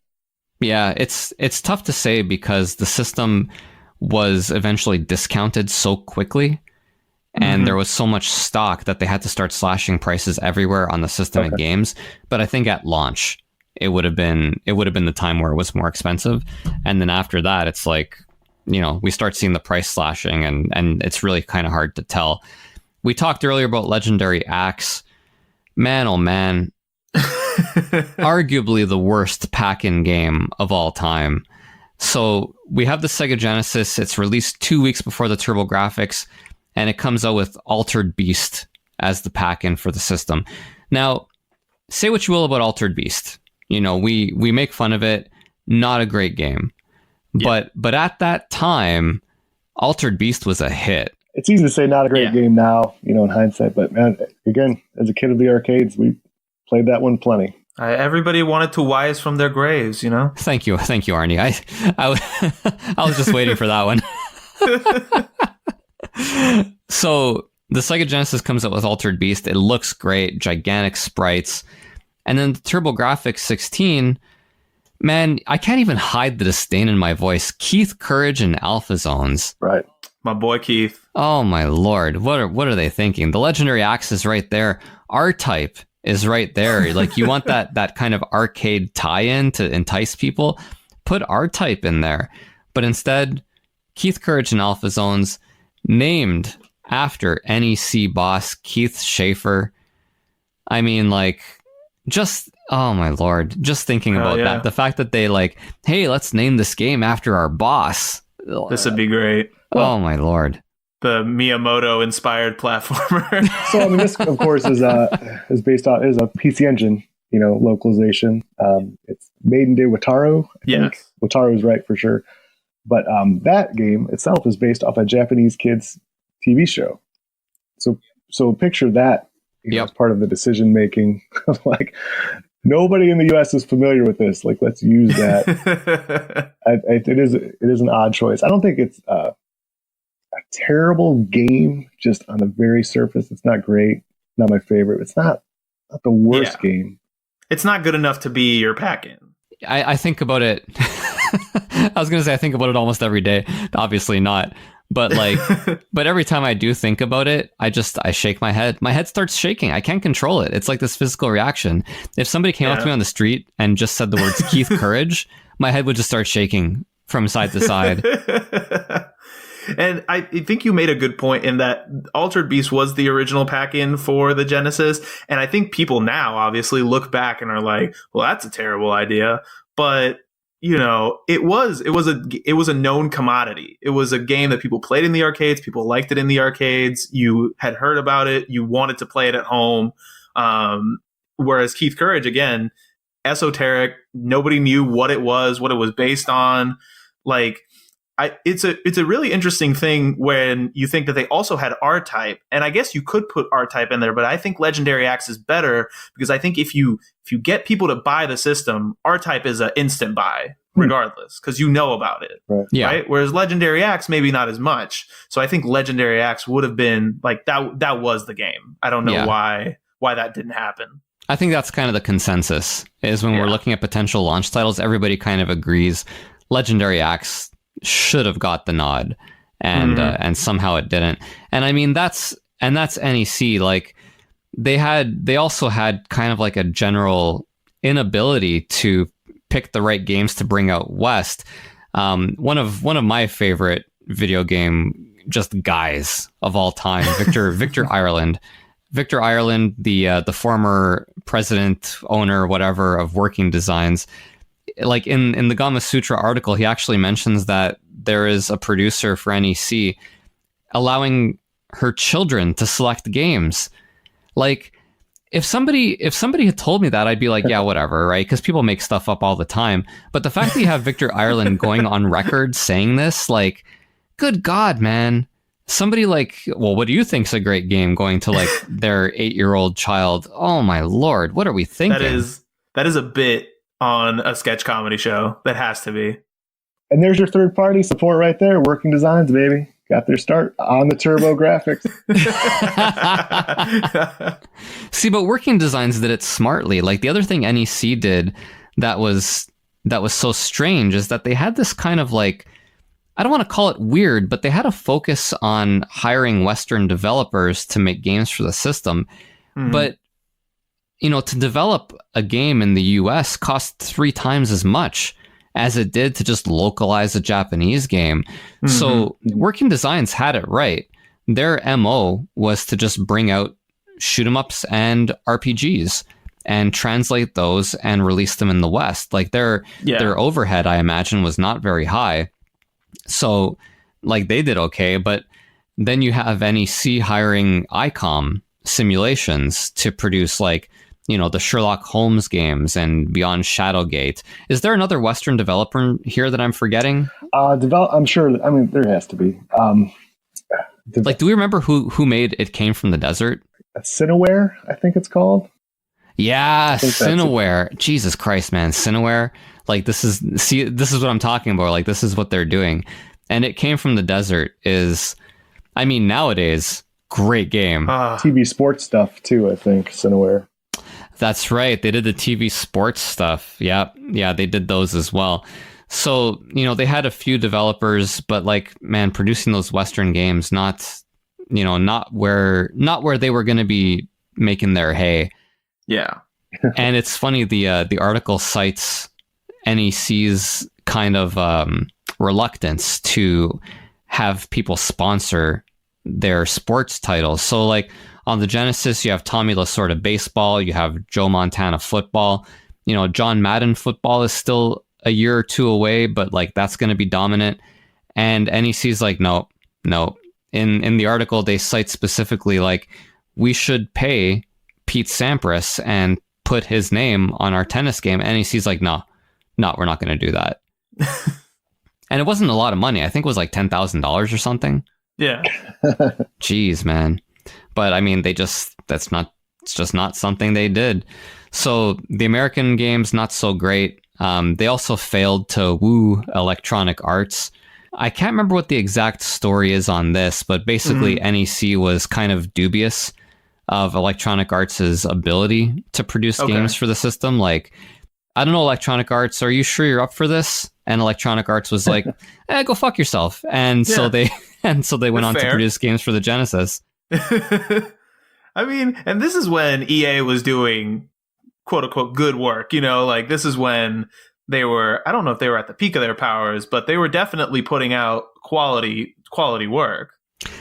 Yeah, it's tough to say because the system was eventually discounted so quickly. And there was so much stock that they had to start slashing prices everywhere on the system and games. But I think at launch, it would have been the time where it was more expensive. And then after that, it's like, we start seeing the price slashing and it's really kind of hard to tell. We talked earlier about Legendary Axe. Man, oh man. Arguably the worst pack-in game of all time. So we have the Sega Genesis. It's released 2 weeks before the TurboGrafx. And it comes out with Altered Beast as the pack-in for the system. Now, say what you will about Altered Beast. We make fun of it. Not a great game. Yeah. But at that time, Altered Beast was a hit. It's easy to say not a great game now, in hindsight. But man, again, as a kid of the arcades, we played that one plenty. Everybody wanted to wise from their graves, Thank you, Arnie. I was just waiting for that one. So the Sega Genesis comes out with Altered Beast. It looks great, gigantic sprites. And then the TurboGrafx-16, man, I can't even hide the disdain in my voice. Keith Courage and Alpha Zones. Right. My boy Keith. Oh my lord, what are they thinking? The Legendary Axe is right there. R-Type is right there. Like, you want that kind of arcade tie-in to entice people? Put R-Type in there. But instead, Keith Courage and Alpha Zones, named after NEC boss Keith Schaefer. I mean, like, just, oh my Lord, just thinking about that. The fact that they like, hey, let's name this game after our boss. This would be great. Oh my Lord. The Miyamoto inspired platformer. So I mean, this of course is based on is a PC Engine, localization. It's made in Wataru. Yes, Wataru is right for sure. But that game itself is based off a Japanese kids TV show. So picture that as part of the decision making. Like, nobody in the U.S. is familiar with this. Like, let's use that. It is an odd choice. I don't think it's a terrible game. Just on the very surface, it's not great. Not my favorite. It's not the worst game. It's not good enough to be your pack-in. I think about it. I was going to say I think about it almost every day. Obviously not. But but every time I do think about it, I shake my head. My head starts shaking. I can't control it. It's like this physical reaction. If somebody came up to me on the street and just said the words Keith Courage, my head would just start shaking from side to side. And I think you made a good point in that Altered Beast was the original pack-in for the Genesis. And I think people now obviously look back and are like, well, that's a terrible idea. But it was a known commodity. It was a game that people played in the arcades. People liked it in the arcades. You had heard about it. You wanted to play it at home. Whereas Keith Courage, again, esoteric. Nobody knew what it was based on. Like, it's a really interesting thing when you think that they also had R-Type, and I guess you could put R-Type in there, but I think Legendary Axe is better because I think if you get people to buy the system, R-Type is an instant buy regardless because you know about it, right? Whereas Legendary Axe maybe not as much. So I think Legendary Axe would have been like that was the game. I don't know why that didn't happen. I think that's kind of the consensus is when we're looking at potential launch titles, everybody kind of agrees Legendary Axe should have got the nod, and somehow it didn't. And I mean that's NEC. Like they also had kind of like a general inability to pick the right games to bring out west. One of my favorite video game just guys of all time, Victor Ireland. Victor Ireland, the former president, owner, whatever of Working Designs. Like in the Gama Sutra article, he actually mentions that there is a producer for NEC allowing her children to select games. Like, if somebody had told me that, I'd be like, yeah, whatever, right? Because people make stuff up all the time. But the fact that you have Victor Ireland going on record saying this, like, good God, man. Somebody like, well, what do you think's a great game, going to like their 8-year-old child? Oh my Lord, what are we thinking? That is a bit on a sketch comedy show. That has to be. And there's your third party support right there. Working Designs, baby. Got their start on the TurboGrafx. See, but Working Designs did it smartly. Like, the other thing NEC did that was so strange is that they had this kind of like, I don't want to call it weird, but they had a focus on hiring Western developers to make games for the system. But to develop a game in the US cost 3 times as much as it did to just localize a Japanese game. So Working Designs had it right. Their MO was to just bring out shoot 'em ups and RPGs and translate those and release them in the West. Like their overhead, I imagine, was not very high. So like they did okay, but then you have NEC hiring ICOM Simulations to produce like, the Sherlock Holmes games and Beyond Shadowgate. Is there another Western developer here that I'm forgetting? I'm sure. I mean, there has to be. Do we remember who made It Came from the Desert? Cineware, I think it's called. Yeah, Cineware. Jesus Christ, man, Cineware. Like this is what I'm talking about. Like this is what they're doing. And It Came from the Desert is, I mean, nowadays, great game. TV sports stuff too, I think, Cineware. That's right. They did the TV sports stuff. Yeah, they did those as well. So, they had a few developers, but like, man, producing those Western games, not where they were going to be making their hay. Yeah. And it's funny, the article cites NEC's kind of reluctance to have people sponsor their sports titles. So like on the Genesis, you have Tommy Lasorda baseball, you have Joe Montana football. You know, John Madden football is still a year or two away, but like that's going to be dominant. And NEC's like, no. In the article, they cite specifically like we should pay Pete Sampras and put his name on our tennis game. NEC's like, no, we're not going to do that. And it wasn't a lot of money. I think it was like $10,000 or something. Yeah. Jeez, man. But I mean, it's just not something they did. So the American games, not so great. They also failed to woo Electronic Arts. I can't remember what the exact story is on this, but basically NEC was kind of dubious of Electronic Arts' ability to produce games for the system. Like, I don't know, Electronic Arts, are you sure you're up for this? And Electronic Arts was like, go fuck yourself. And so they went on to produce games for the Genesis. I mean, and this is when EA was doing quote unquote good work, you know, like this is when they were, I don't know if they were at the peak of their powers, but they were definitely putting out quality work.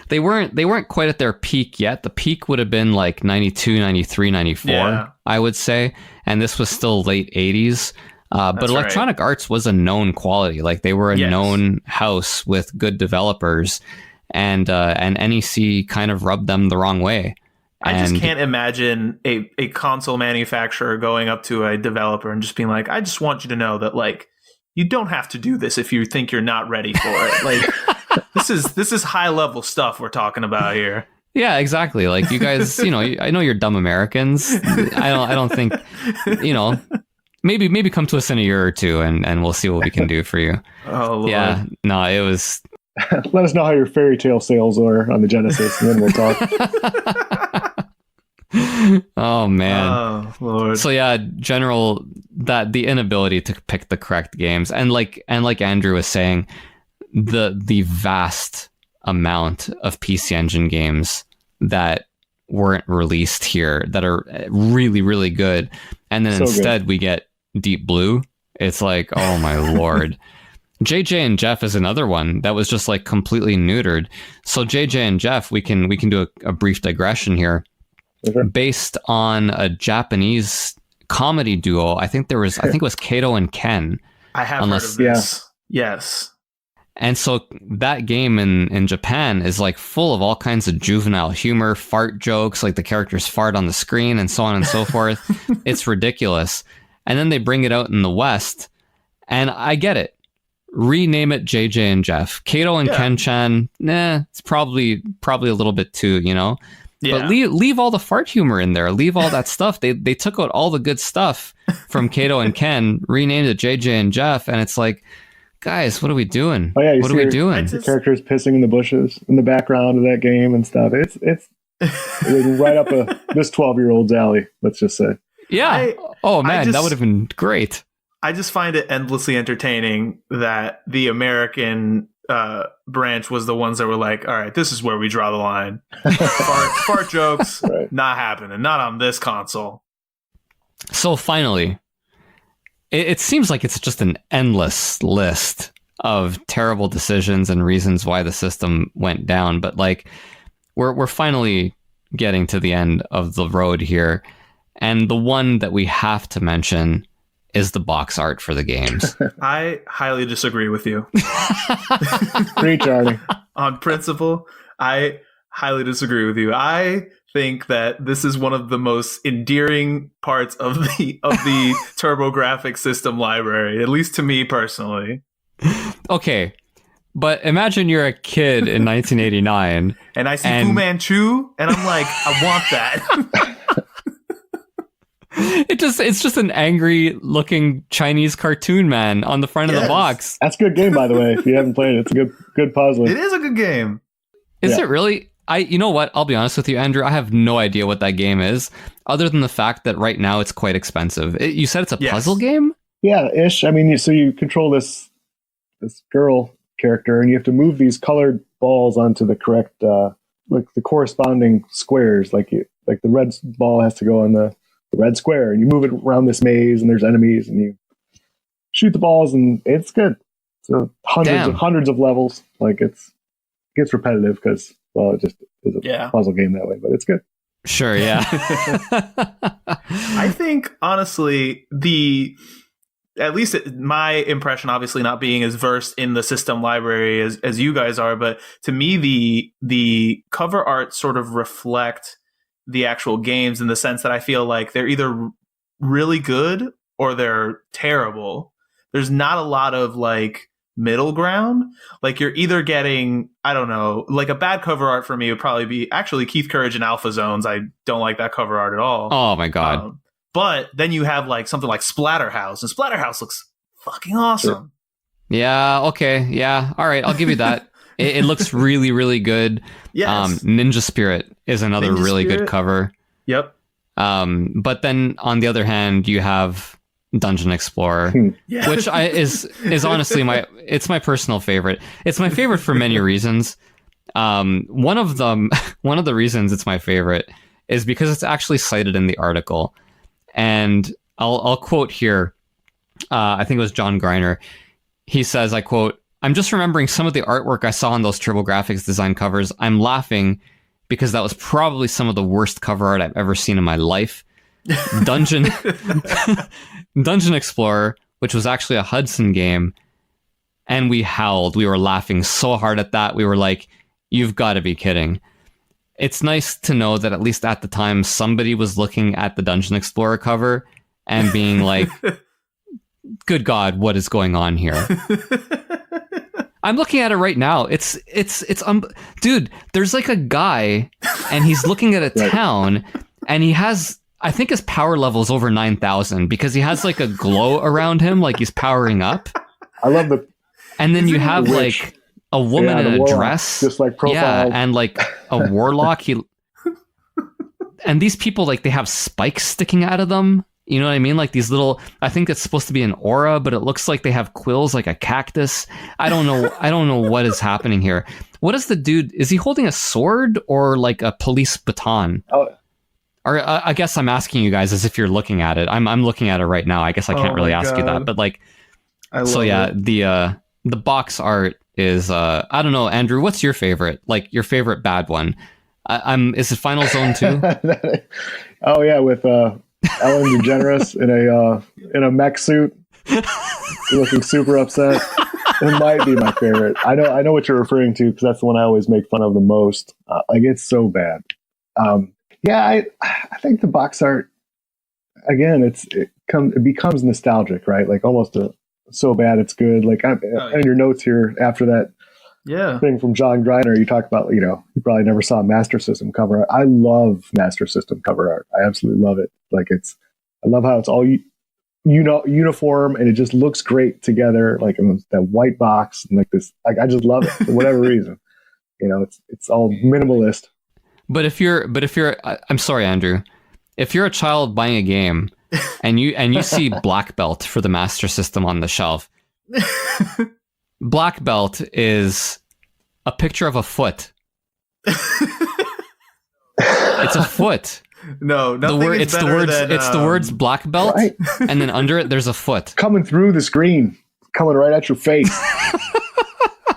They weren't quite at their peak yet. The peak would have been like 92, 93, 94, I would say. And this was still late 80s. But Electronic Arts was a known quality. Like they were a known house with good developers, and NEC kind of rubbed them the wrong way. I just can't imagine a console manufacturer going up to a developer and just being like, I just want you to know that like you don't have to do this if you think you're not ready for it. Like this is high level stuff we're talking about here. Yeah, exactly. Like you guys, you know, I know you're dumb Americans. I don't think, you know, maybe come to us in a year or two and we'll see what we can do for you. Oh, Lord. Yeah, no, it was. Let us know how your fairy tale sales are on the Genesis, and then we'll talk. Oh man. Oh Lord. So yeah, the inability to pick the correct games, and like Andrew was saying, the vast amount of PC Engine games that weren't released here that are really, really good, and then instead we get Deep Blue. It's like, oh my Lord. JJ and Jeff is another one that was just like completely neutered. So JJ and Jeff, we can do a brief digression here. Okay. Based on a Japanese comedy duo. I think it was Kato and Ken. I have heard of this. Yeah. Yes. And so that game in Japan is like full of all kinds of juvenile humor, fart jokes, like the characters fart on the screen and so on and so forth. It's ridiculous. And then they bring it out in the West, and I get it. Rename it JJ and Jeff. Kato and Ken-chan, it's probably a little bit too, you know? Yeah. But leave all the fart humor in there. Leave all that stuff. They took out all the good stuff from Kato and Ken, renamed it JJ and Jeff, and it's like, guys, what are we doing? Oh, yeah, what are we doing? The characters pissing in the bushes in the background of that game and stuff. It's right up this 12-year-old's alley, let's just say. Yeah. That would have been great. I just find it endlessly entertaining that the American branch was the ones that were like, all right, this is where we draw the line. Fart jokes, not happening. Not on this console. So finally, it seems like it's just an endless list of terrible decisions and reasons why the system went down. But like, we're finally getting to the end of the road here. And the one that we have to mention is the box art for the games. I highly disagree with you. Great, Charlie. On principle, I highly disagree with you. I think that this is one of the most endearing parts of the Turbografx system library, at least to me personally. Okay, but imagine you're a kid in 1989 and I see Fu Manchu and I'm like, I want that. It's just an angry looking Chinese cartoon man on the front of the box. That's a good game, by the way. If you haven't played it, it's a good puzzle. It is a good game. Is it really? You know what? I'll be honest with you, Andrew. I have no idea what that game is, other than the fact that right now it's quite expensive. You said it's a puzzle game? Yeah, ish. I mean, you control this girl character, and you have to move these colored balls onto the correct, like the corresponding squares. Like the red ball has to go on the red square, and you move it around this maze, and there's enemies, and you shoot the balls, and it's good. So hundreds of levels. Like it's gets repetitive because, well, it just is a puzzle game that way, but it's good. Sure, yeah. I think, honestly, at least my impression, obviously not being as versed in the system library as you guys are, but to me, the cover art sort of reflect the actual games in the sense that I feel like they're either really good or they're terrible. There's not a lot of like middle ground. Like you're either getting, I don't know, like a bad cover art for me would probably be actually Keith Courage and Alpha Zones. I don't like that cover art at all. Oh my God. But then you have like something like Splatterhouse, and Splatterhouse looks fucking awesome. Yeah. Okay. Yeah. All right. I'll give you that. It looks really, really good. Yes. Ninja Spirit is another really good cover. Yep. But then on the other hand, you have Dungeon Explorer, which is honestly it's my personal favorite. It's my favorite for many reasons. One of the reasons it's my favorite is because it's actually cited in the article. And I'll quote here, I think it was John Greiner. He says, I quote, "I'm just remembering some of the artwork I saw on those Turbografx design covers. I'm laughing because that was probably some of the worst cover art I've ever seen in my life. Dungeon Explorer, which was actually a Hudson game, and we howled. We were laughing so hard at that. We were like, you've got to be kidding." It's nice to know that at least at the time, somebody was looking at the Dungeon Explorer cover and being like, good God, what is going on here? I'm looking at it right now. Dude, there's like a guy and he's looking at a town and he has, I think his power level is over 9,000 because he has like a glow around him, like he's powering up. I love the. And then you have like a woman in a warlock, dress, just like profile, and like a warlock. And these people, like, they have spikes sticking out of them. You know what I mean? Like these little. I think it's supposed to be an aura, but it looks like they have quills, like a cactus. I don't know. I don't know what is happening here. What is the dude? Is he holding a sword or like a police baton? Oh. Or I guess I'm asking you guys as if you're looking at it. I'm looking at it right now. I guess I can't really ask you that, but like. So yeah, the box art is I don't know, Andrew, what's your favorite? Like your favorite bad one? Is it Final Zone 2? Oh yeah, with Ellen DeGeneres in a mech suit, looking super upset. It might be my favorite. I know what you're referring to because that's the one I always make fun of the most. Like it's so bad. I think the box art again, it becomes nostalgic, right? Like almost so bad it's good. Like in your notes here after that thing from John Greiner, you talk about, you probably never saw Master System cover art. I love Master System cover art. I absolutely love it. Like I love how it's all uniform and it just looks great together, like in that white box and like this. Like I just love it for whatever reason. It's all minimalist. But if you're, I'm sorry, Andrew, if you're a child buying a game and you see Black Belt for the Master System on the shelf, Black Belt is a picture of a foot. It's a foot. No, nothing it's the words Black Belt, right? And then under it there's a foot coming through the screen, coming right at your face.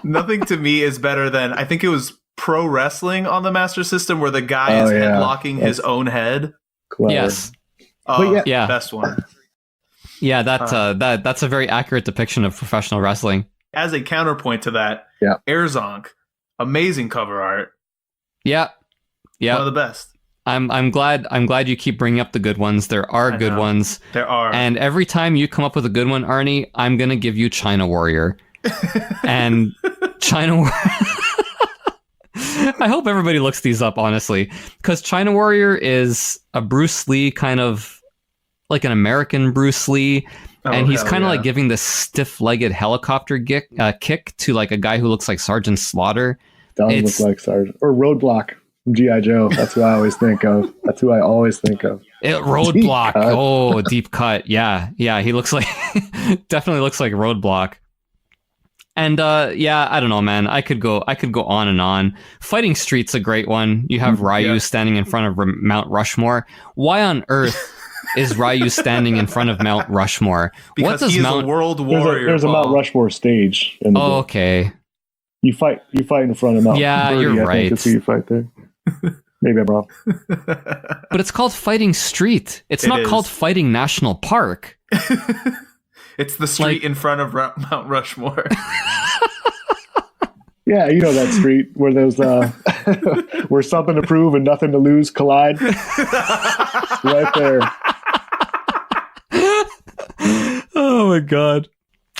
Nothing to me is better than, I think it was Pro Wrestling on the Master System where the guy is headlocking his own head. Clever. Yes. Best one. Yeah, that's a very accurate depiction of professional wrestling. As a counterpoint to that, Airzonk, amazing cover art. Yeah. One of the best. I'm glad you keep bringing up the good ones. There are good ones. There are. And every time you come up with a good one, Arnie, I'm going to give you China Warrior. And China Warrior... I hope everybody looks these up, honestly, because China Warrior is a Bruce Lee kind of like an American Bruce Lee, and he's kind of like giving this stiff-legged helicopter kick to like a guy who looks like Sergeant Slaughter. Does look like Sergeant or Roadblock from G.I. Joe. That's who I always think of. Roadblock. Oh, deep cut. Yeah. He looks like definitely looks like Roadblock. And I don't know, man. I could go on and on. Fighting Street's a great one. You have Ryu standing in front of Mount Rushmore. Why on earth is Ryu standing in front of Mount Rushmore? Because he's a world warrior. There's a Mount Rushmore stage. Okay. You fight in front of Mount Yeah, Birdie, you're I right. think is who you fight there. Maybe I'm wrong. But it's called Fighting Street. It's It not is. called Fighting National Park. It's the street in front of Mount Rushmore. Yeah, you know that street where there's where something to prove and nothing to lose collide. Right there. Oh my god.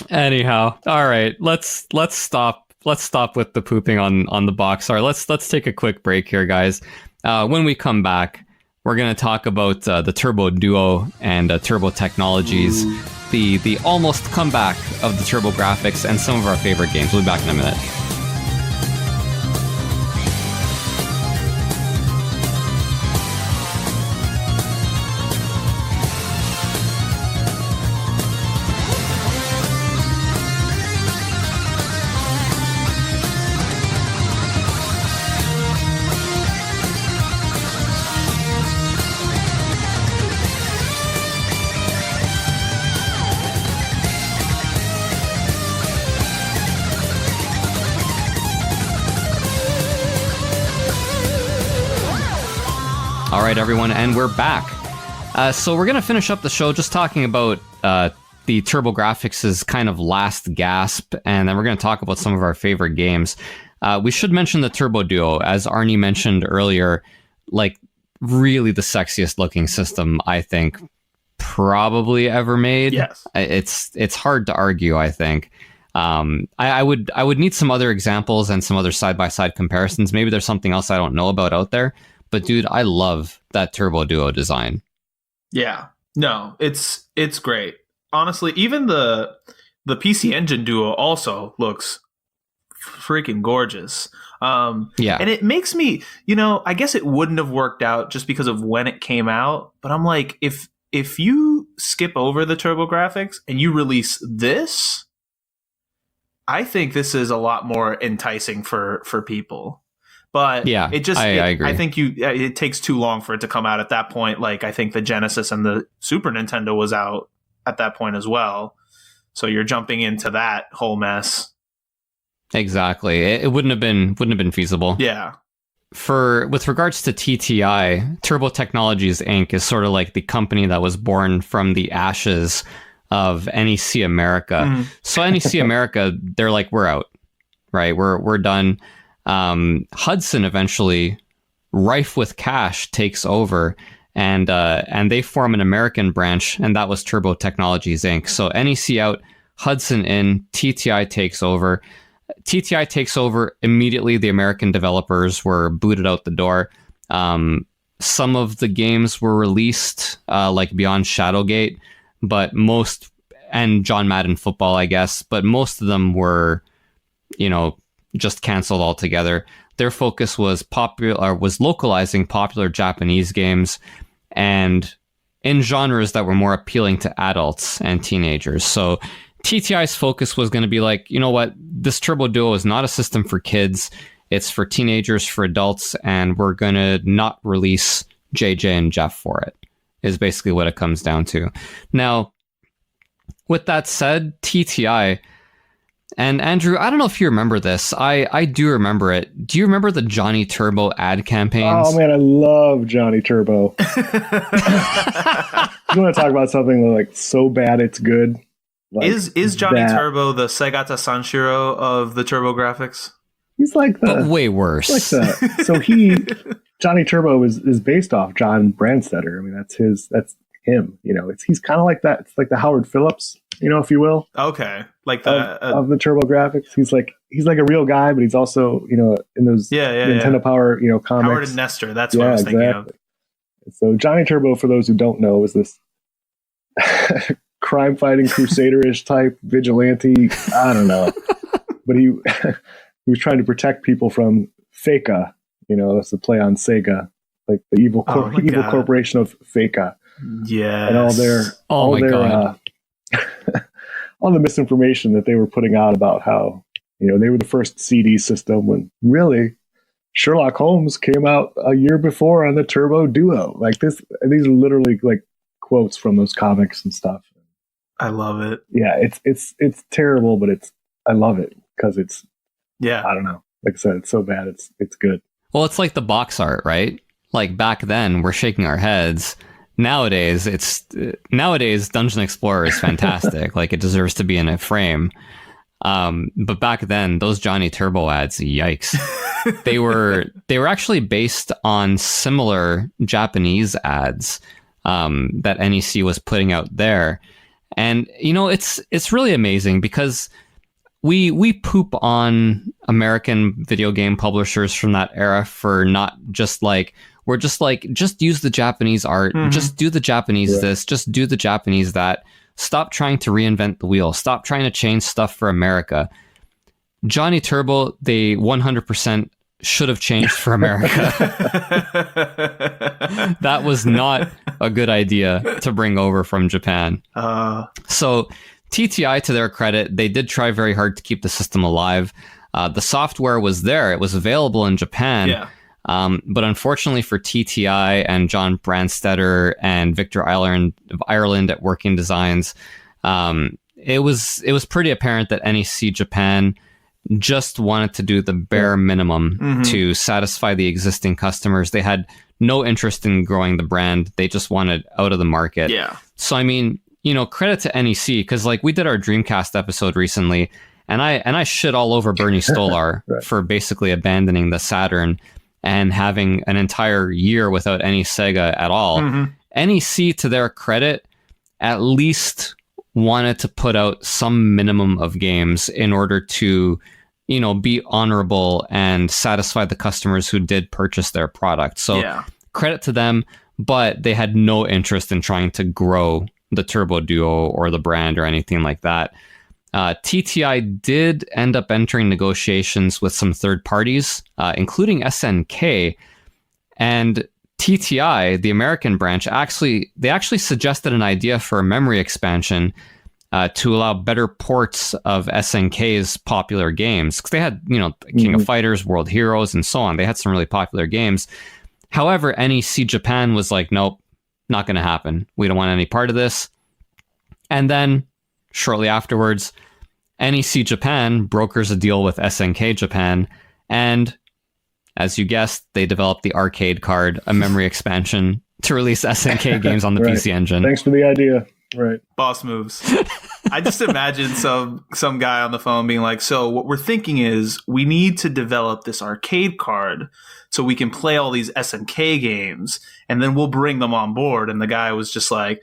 Anyhow, all right. Let's stop. Let's stop with the pooping on the box. All right, let's take a quick break here, guys. When we come back, we're gonna talk about the TurboDuo and Turbo Technologies, the almost comeback of the Turbografx, and some of our favorite games. We'll be back in a minute. All right, everyone, and we're back. So we're going to finish up the show just talking about the Turbografx's kind of last gasp, and then we're going to talk about some of our favorite games. We should mention the TurboDuo, as Arnie mentioned earlier, like really the sexiest looking system, I think, probably ever made. Yes. It's hard to argue, I think. I would need some other examples and some other side-by-side comparisons. Maybe there's something else I don't know about out there. But dude, I love that TurboDuo design. Yeah. No, it's great. Honestly, even the PC Engine Duo also looks freaking gorgeous. Yeah. And it makes me, I guess it wouldn't have worked out just because of when it came out. But I'm like, if you skip over the Turbografx and you release this, I think this is a lot more enticing for people. But yeah, it just, I agree. I think it takes too long for it to come out at that point. Like, I think the Genesis and the Super Nintendo was out at that point as well. So you're jumping into that whole mess. Exactly. It wouldn't have been feasible. Yeah. With regards to TTi, Turbo Technologies Inc. is sort of like the company that was born from the ashes of NEC America. Mm. So NEC America, they're like, we're out, right? We're done. Hudson eventually, rife with cash, takes over, and they form an American branch, and that was Turbo Technologies Inc. So NEC out, Hudson in, TTi takes over. TTi takes over immediately. The American developers were booted out the door. Some of the games were released, like Beyond Shadowgate, but and John Madden Football, I guess, but most of them were, just canceled altogether. Their focus was localizing popular Japanese games and in genres that were more appealing to adults and teenagers. So TTi's focus was going to be like, you know what, this TurboDuo is not a system for kids. It's for teenagers, for adults, and we're going to not release JJ and Jeff for it, is basically what it comes down to. Now, with that said, TTi, and Andrew, I don't know if you remember this. I do remember it. Do you remember the Johnny Turbo ad campaigns? Oh man, I love Johnny Turbo. You want to talk about something like so bad it's good? Like is Johnny Turbo the Segata Sanshiro of the Turbografx? He's like but way worse. So Johnny Turbo is based off John Brandstetter. I mean, that's him. He's kind of like that. It's like the Howard Phillips, if you will. Okay, like of the Turbografx. He's like a real guy, but he's also in those Nintendo Power comics. Howard and Nestor. That's what I was thinking of. So Johnny Turbo, for those who don't know, is this crime-fighting crusader-ish type vigilante. I don't know, but he was trying to protect people from Feka. That's a play on Sega, like the evil corporation of Feka. Yeah, and all their all the misinformation that they were putting out about how they were the first CD system, when really Sherlock Holmes came out a year before on the TurboDuo. Like this, these are literally like quotes from those comics and stuff. I love it. Yeah, it's terrible, but I love it because it's Yeah. I don't know. Like I said, it's so bad. It's good. Well, it's like the box art, right? Like back then, we're shaking our heads. Nowadays, Dungeon Explorer is fantastic. Like it deserves to be in a frame. But back then, those Johnny Turbo ads, yikes! they were actually based on similar Japanese ads that NEC was putting out there, and it's really amazing because we poop on American video game publishers from that era for not just like. We're just like, just use the Japanese art, just do the Japanese this, just do the Japanese that. Stop trying to reinvent the wheel. Stop trying to change stuff for America. Johnny Turbo, they 100% should have changed for America. That was not a good idea to bring over from Japan. So TTi, to their credit, they did try very hard to keep the system alive. The software was there. It was available in Japan. Yeah. But unfortunately for TTi and John Brandstetter and Victor Ireland at Working Designs, it was pretty apparent that NEC Japan just wanted to do the bare minimum to satisfy the existing customers. They had no interest in growing the brand. They just wanted out of the market. Yeah. So, I mean, credit to NEC, because like we did our Dreamcast episode recently, and I shit all over Bernie Stolar Right. for basically abandoning the Saturn and having an entire year without any Sega at all. NEC, to their credit, at least wanted to put out some minimum of games in order to, be honorable and satisfy the customers who did purchase their product. So credit to them, but they had no interest in trying to grow the TurboDuo or the brand or anything like that. TTi did end up entering negotiations with some third parties, including SNK, and TTi, the American branch, actually suggested an idea for a memory expansion to allow better ports of SNK's popular games, because they had, King of Fighters, World Heroes, and so on. They had some really popular games. However, NEC Japan was like, nope, not going to happen. We don't want any part of this. And then shortly afterwards, NEC Japan brokers a deal with SNK Japan, and as you guessed, they developed the arcade card, a memory expansion to release SNK games on the Right. PC Engine. Thanks for the idea. Right. Boss moves. I just imagine some guy on the phone being like, so what we're thinking is we need to develop this arcade card so we can play all these SNK games, and then we'll bring them on board. And the guy was just like,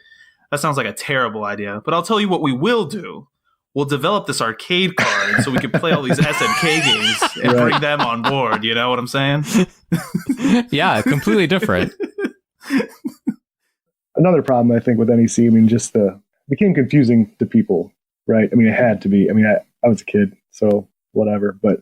that sounds like a terrible idea, but I'll tell you what we will do. We'll develop this arcade card so we can play all these SNK games and bring them on board. You know what I'm saying? Yeah, completely different. Another problem, I think, with NEC, just became confusing to people, right? It had to be. I was a kid, so whatever. But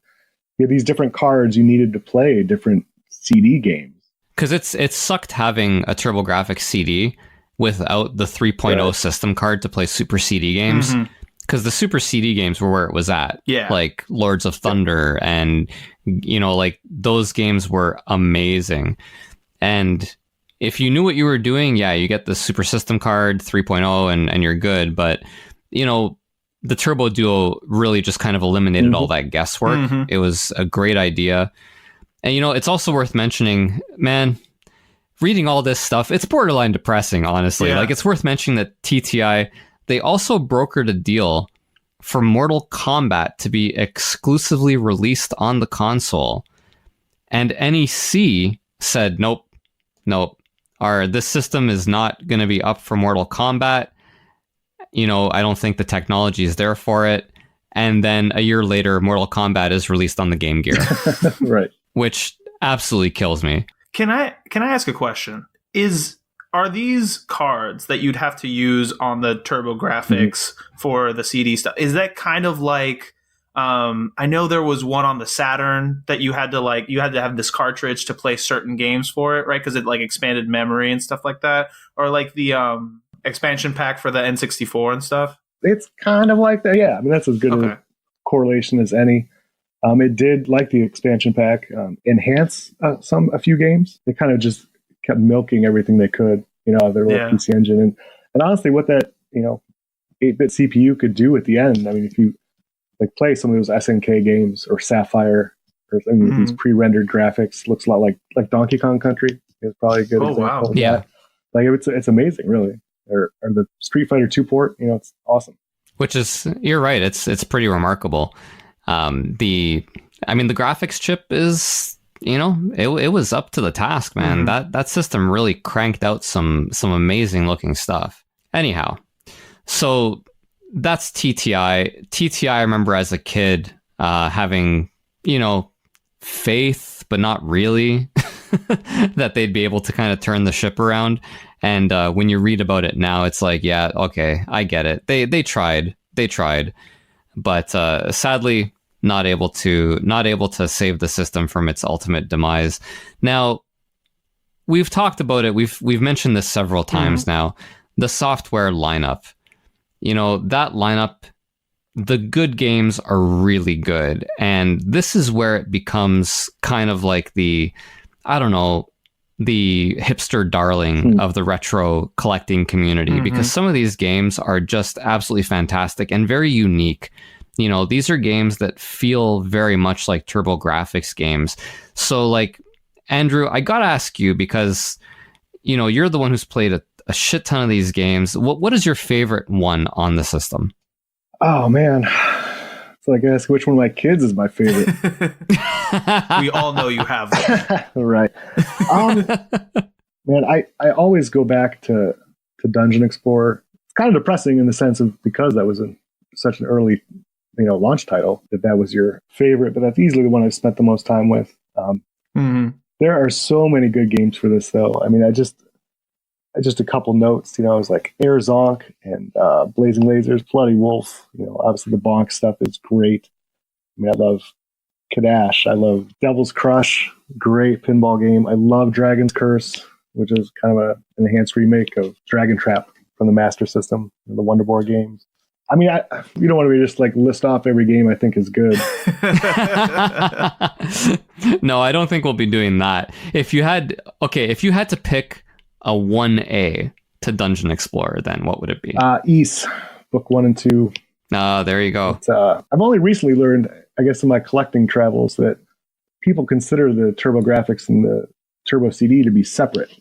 you had these different cards you needed to play different CD games. Because it sucked having a TurboGrafx CD without the 3.0 system card to play Super CD games. Because the Super CD games were where it was at. Yeah. Like Lords of Thunder and, like those games were amazing. And if you knew what you were doing, yeah, you get the Super System card 3.0 and you're good. But, the TurboDuo really just kind of eliminated all that guesswork. It was a great idea. And, it's also worth mentioning, man, reading all this stuff, it's borderline depressing, honestly. Yeah. Like, it's worth mentioning that TTi, they also brokered a deal for Mortal Kombat to be exclusively released on the console. And NEC said, nope. This system is not going to be up for Mortal Kombat. I don't think the technology is there for it. And then a year later, Mortal Kombat is released on the Game Gear. Right. Which absolutely kills me. Can I ask a question? Are these cards that you'd have to use on the TurboGrafx for the CD stuff? Is that kind of like, I know there was one on the Saturn that you had to have this cartridge to play certain games for it, right? Because it like expanded memory and stuff like that, or like the expansion pack for the N64 and stuff. It's kind of like that. Yeah, that's as good a correlation as any. It did, like the expansion pack, enhance a few games. They kind of just kept milking everything they could, out of their little PC Engine. And honestly, what that, 8-bit CPU could do at the end, if you like play some of those SNK games or Sapphire or these pre-rendered graphics. Looks a lot like Donkey Kong Country is probably a good example. Wow. Of that. Like it's amazing, really. Or the Street Fighter 2 port, it's awesome. Which is, you're right. It's pretty remarkable. The graphics chip is, it was up to the task, man. That system really cranked out some amazing looking stuff. Anyhow, so that's TTi. TTi, I remember as a kid having, faith, but not really, that they'd be able to kind of turn the ship around. And when you read about it now, it's like, yeah, okay, I get it. They tried, but sadly, not able to save the system from its ultimate demise. Now, we've talked about it. We've mentioned this several times now. The software lineup, that lineup, the good games are really good, and this is where it becomes kind of like the hipster darling of the retro collecting community, because some of these games are just absolutely fantastic and very unique. These are games that feel very much like Turbografx games. So, like, Andrew, I gotta ask you, because you're the one who's played a shit ton of these games. What is your favorite one on the system? Oh man, so I guess which one of my kids is my favorite? We all know you have one. Right. Man, I always go back to Dungeon Explorer. It's kind of depressing in the sense of, because that was such an early launch title, that was your favorite, but that's easily the one I've spent the most time with. There are so many good games for this, though. I mean, I just a couple notes, I was like Air Zonk and Blazing Lasers, Bloody Wolf, obviously the Bonk stuff is great. I mean, I love Kadash. I love Devil's Crush, great pinball game. I love Dragon's Curse, which is kind of an enhanced remake of Dragon Trap from the Master System, the Wonderboard games. I mean, you don't want to be just like list off every game I think is good. No, I don't think we'll be doing that. If you had to pick a 1A to Dungeon Explorer, then what would it be? Ys, book 1 and 2. There you go. I've only recently learned, I guess, in my collecting travels, that people consider the TurboGrafx and the Turbo CD to be separate,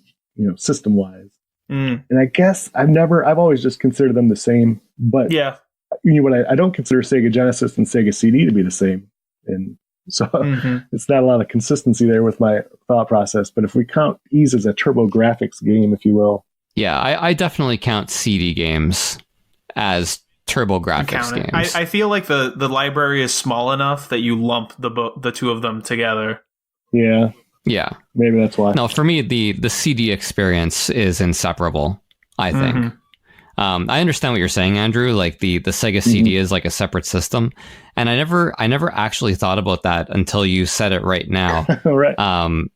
system-wise. And I guess I've always just considered them the same. But yeah, I don't consider Sega Genesis and Sega CD to be the same. And so it's not a lot of consistency there with my thought process. But if we count Ys as a TurboGrafx game, if you will. Yeah, I definitely count CD games as TurboGrafx games. I feel like the library is small enough that you lump the two of them together. Yeah. Yeah. Maybe that's why. No, for me, the CD experience is inseparable, I think. I understand what you're saying, Andrew. Like the Sega CD is like a separate system. And I never actually thought about that until you said it right now. Right.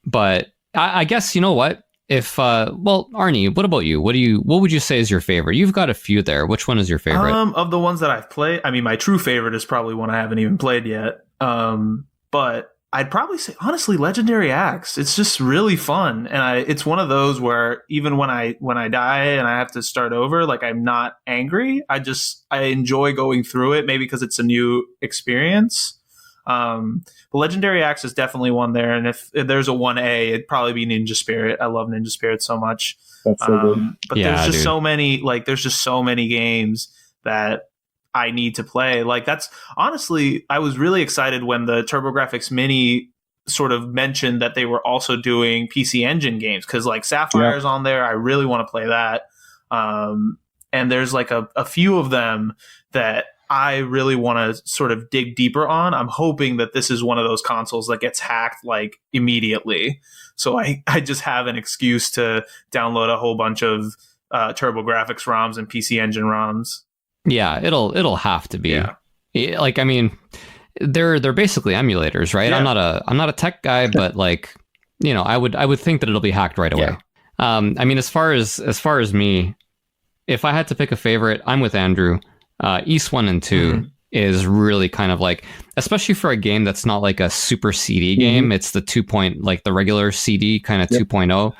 But I guess, you know what? If Arnie, what about you? What would you say is your favorite? You've got a few there. Which one is your favorite? Of the ones that I've played, I mean, my true favorite is probably one I haven't even played yet. But I'd probably say, honestly, Legendary Axe. It's just really fun, and it's one of those where even when I die and I have to start over, like, I'm not angry. I enjoy going through it, maybe because it's a new experience. But Legendary Axe is definitely one there, and if there's a 1A, it'd probably be Ninja Spirit. I love Ninja Spirit so much. That's so good. But there's just so many games that I need to play. Like, that's honestly, I was really excited when the TurboGrafx Mini sort of mentioned that they were also doing PC Engine games, because like Sapphire's on there. I really want to play that. And there's like a few of them that I really want to sort of dig deeper on. I'm hoping that this is one of those consoles that gets hacked like immediately, so I just have an excuse to download a whole bunch of TurboGrafx ROMs and PC Engine ROMs. Yeah, it'll have to be. Yeah. Like, I mean, they're basically emulators, right? Yeah. I'm not a tech guy, but like, I would think that it'll be hacked right away. Yeah. I mean, as far as me, if I had to pick a favorite, I'm with Andrew. Ys 1 and 2 is really kind of like, especially for a game that's not like a super CD game, it's the like the regular CD kind of 2.0.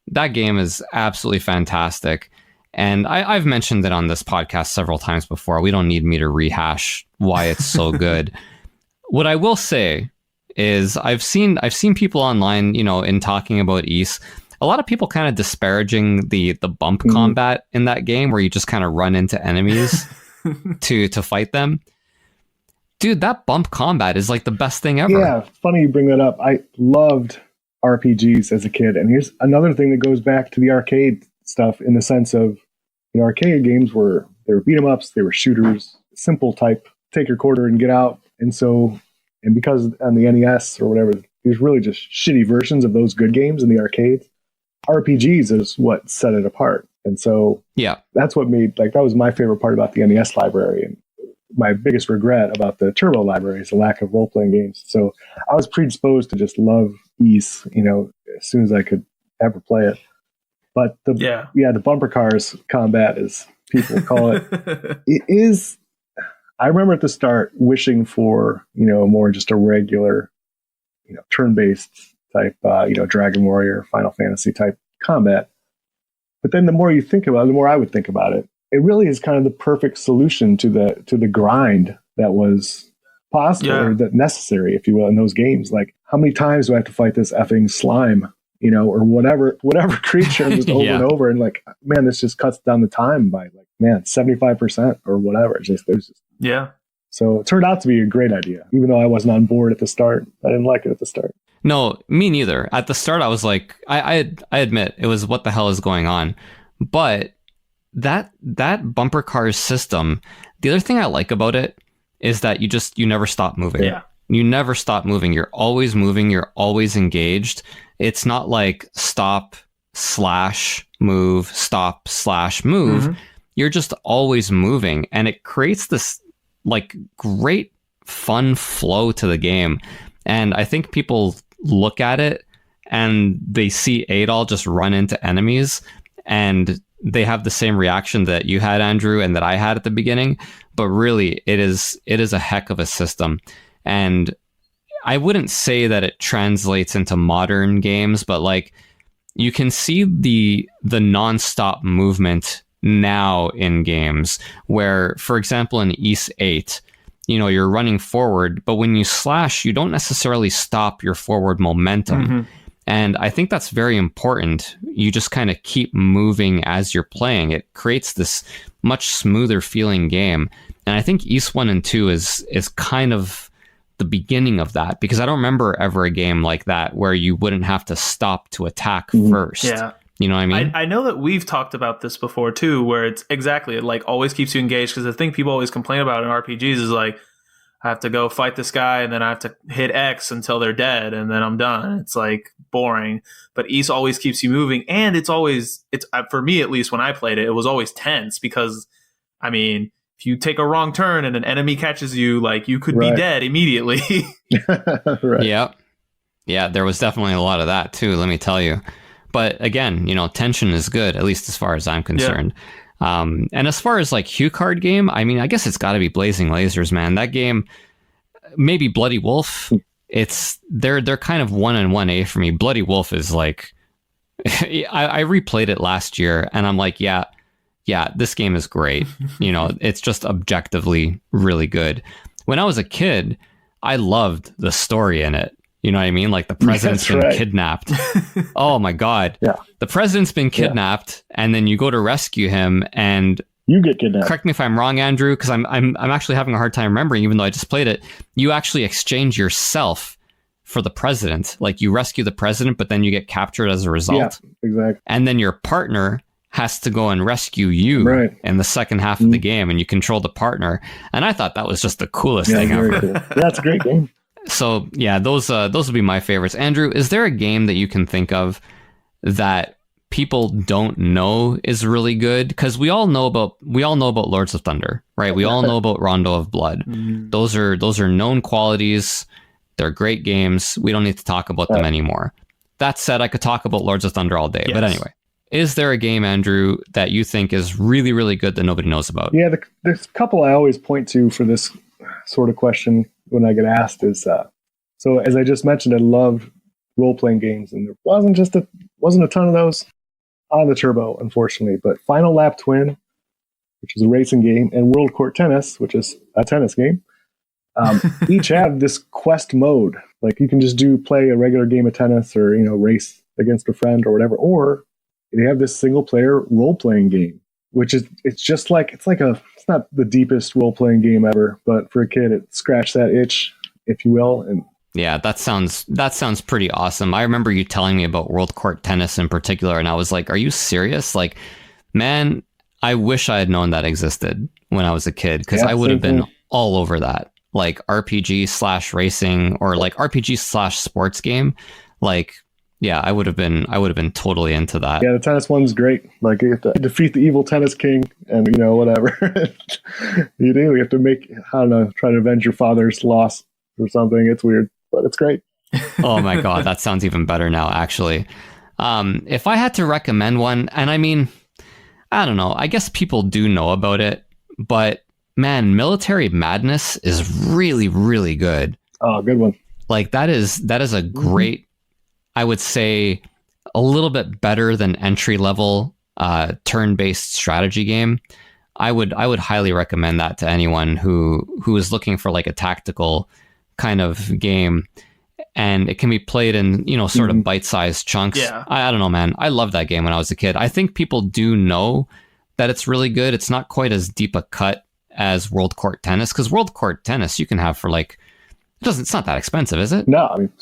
That game is absolutely fantastic. And I've mentioned it on this podcast several times before. We don't need me to rehash why it's so good. What I will say is I've seen people online, in talking about Ys, a lot of people kind of disparaging the bump combat in that game where you just kind of run into enemies to fight them. Dude, that bump combat is like the best thing ever. Yeah, funny you bring that up. I loved RPGs as a kid. And here's another thing that goes back to the arcade stuff in the sense of, arcade games they were beat 'em ups, they were shooters, simple type, take your quarter and get out. And because on the NES or whatever, there's really just shitty versions of those good games in the arcades. RPGs is what set it apart. And so that's what made, that was my favorite part about the NES library. And my biggest regret about the Turbo library is the lack of role-playing games. So I was predisposed to just love Ys, as soon as I could ever play it. But the bumper cars combat, as people call it, it is. I remember at the start wishing for, more just a regular, turn-based type, Dragon Warrior, Final Fantasy type combat. But then the more you think about it, the more I would think about it. It really is kind of the perfect solution to the grind that was possible or that necessary, if you will, in those games. Like, how many times do I have to fight this effing slime, or whatever creature just over and over? And man, this just cuts down the time by 75% or whatever. So it turned out to be a great idea, even though I wasn't on board at the start. I didn't like it at the start. No, me neither. At the start, I was like, I admit it was what the hell is going on, but that bumper cars system, the other thing I like about it is that you never stop moving. Yeah. You never stop moving. You're always moving. You're always engaged. It's not like stop / move, stop / move. Mm-hmm. You're just always moving, and it creates this great fun flow to the game. And I think people look at it and they see Adol just run into enemies, and they have the same reaction that you had, Andrew, and that I had at the beginning. But really, it is a heck of a system. And I wouldn't say that it translates into modern games, but you can see the nonstop movement now in games where, for example, in Ys 8, you're running forward, but when you slash, you don't necessarily stop your forward momentum. Mm-hmm. And I think that's very important. You just kind of keep moving as you're playing. It creates this much smoother feeling game. And I think Ys 1 and 2 is kind of the beginning of that, because I don't remember ever a game like that where you wouldn't have to stop to attack first. Yeah. You know what I mean? I know that we've talked about this before too, where it's exactly, it always keeps you engaged, because the thing people always complain about in RPGs is I have to go fight this guy and then I have to hit X until they're dead and then I'm done. It's boring. But Ys always keeps you moving, and it's for me at least, when I played it, it was always tense, because if you take a wrong turn and an enemy catches you, you could be dead immediately. Right. Yeah, there was definitely a lot of that too, let me tell you. But again, tension is good, at least as far as I'm concerned. Yeah. And as far as Hue card game, I guess it's got to be Blazing Lasers, man. That game, maybe Bloody Wolf. They're kind of 1 and 1A for me. Bloody Wolf is I replayed it last year, and I'm like, yeah, this game is great. It's just objectively really good. When I was a kid, I loved the story in it. You know what I mean? The president's been kidnapped. Oh my God. Yeah. The president's been kidnapped, and then you go to rescue him, and you get kidnapped. Correct me if I'm wrong, Andrew, because I'm actually having a hard time remembering, even though I just played it. You actually exchange yourself for the president. You rescue the president, but then you get captured as a result. Yeah, exactly. And then your partner has to go and rescue you in the second half of the game, and you control the partner. And I thought that was just the coolest thing ever. Cool. That's a great game. So yeah, those would be my favorites. Andrew, is there a game that you can think of that people don't know is really good? Because we all know about Lords of Thunder, right? We all know about Rondo of Blood. Mm-hmm. Those are known qualities. They're great games. We don't need to talk about them anymore. That said, I could talk about Lords of Thunder all day. Yes. But anyway, is there a game, Andrew, that you think is really, really good that nobody knows about? Yeah, there's a couple I always point to for this sort of question when I get asked is, so as I just mentioned, I love role-playing games, and there wasn't a ton of those. on the Turbo, unfortunately. But Final Lap Twin, which is a racing game, and World Court Tennis, which is a tennis game, each have this quest mode. Like you can just play a regular game of tennis or, race against a friend or whatever. Or they have this single player role playing game, which is, it's not the deepest role playing game ever, but for a kid, it scratched that itch, if you will. And yeah, that sounds pretty awesome. I remember you telling me about World Court Tennis in particular, and I was like, are you serious? Like, man, I wish I had known that existed when I was a kid, because I would have been all over that. Like RPG/racing or like RPG/sports game. Like, yeah, I would have been totally into that. Yeah, the tennis one's great. Like you have to defeat the evil tennis king and, whatever. You do. You have to try to avenge your father's loss or something. It's weird, but it's great. Oh my God, that sounds even better now, actually. If I had to recommend one, and I mean, I don't know, I guess people do know about it, but man, Military Madness is really, really good. Oh, good one. Like that is a great, I would say, a little bit better than entry level turn-based strategy game. I would highly recommend that to anyone who is looking for like a tactical kind of game, and it can be played in sort of bite-sized chunks. Yeah. I don't know, man. I loved that game when I was a kid. I think people do know that it's really good. It's not quite as deep a cut as World Court Tennis, because World Court Tennis you can have for like it's not that expensive, is it? No, I mean,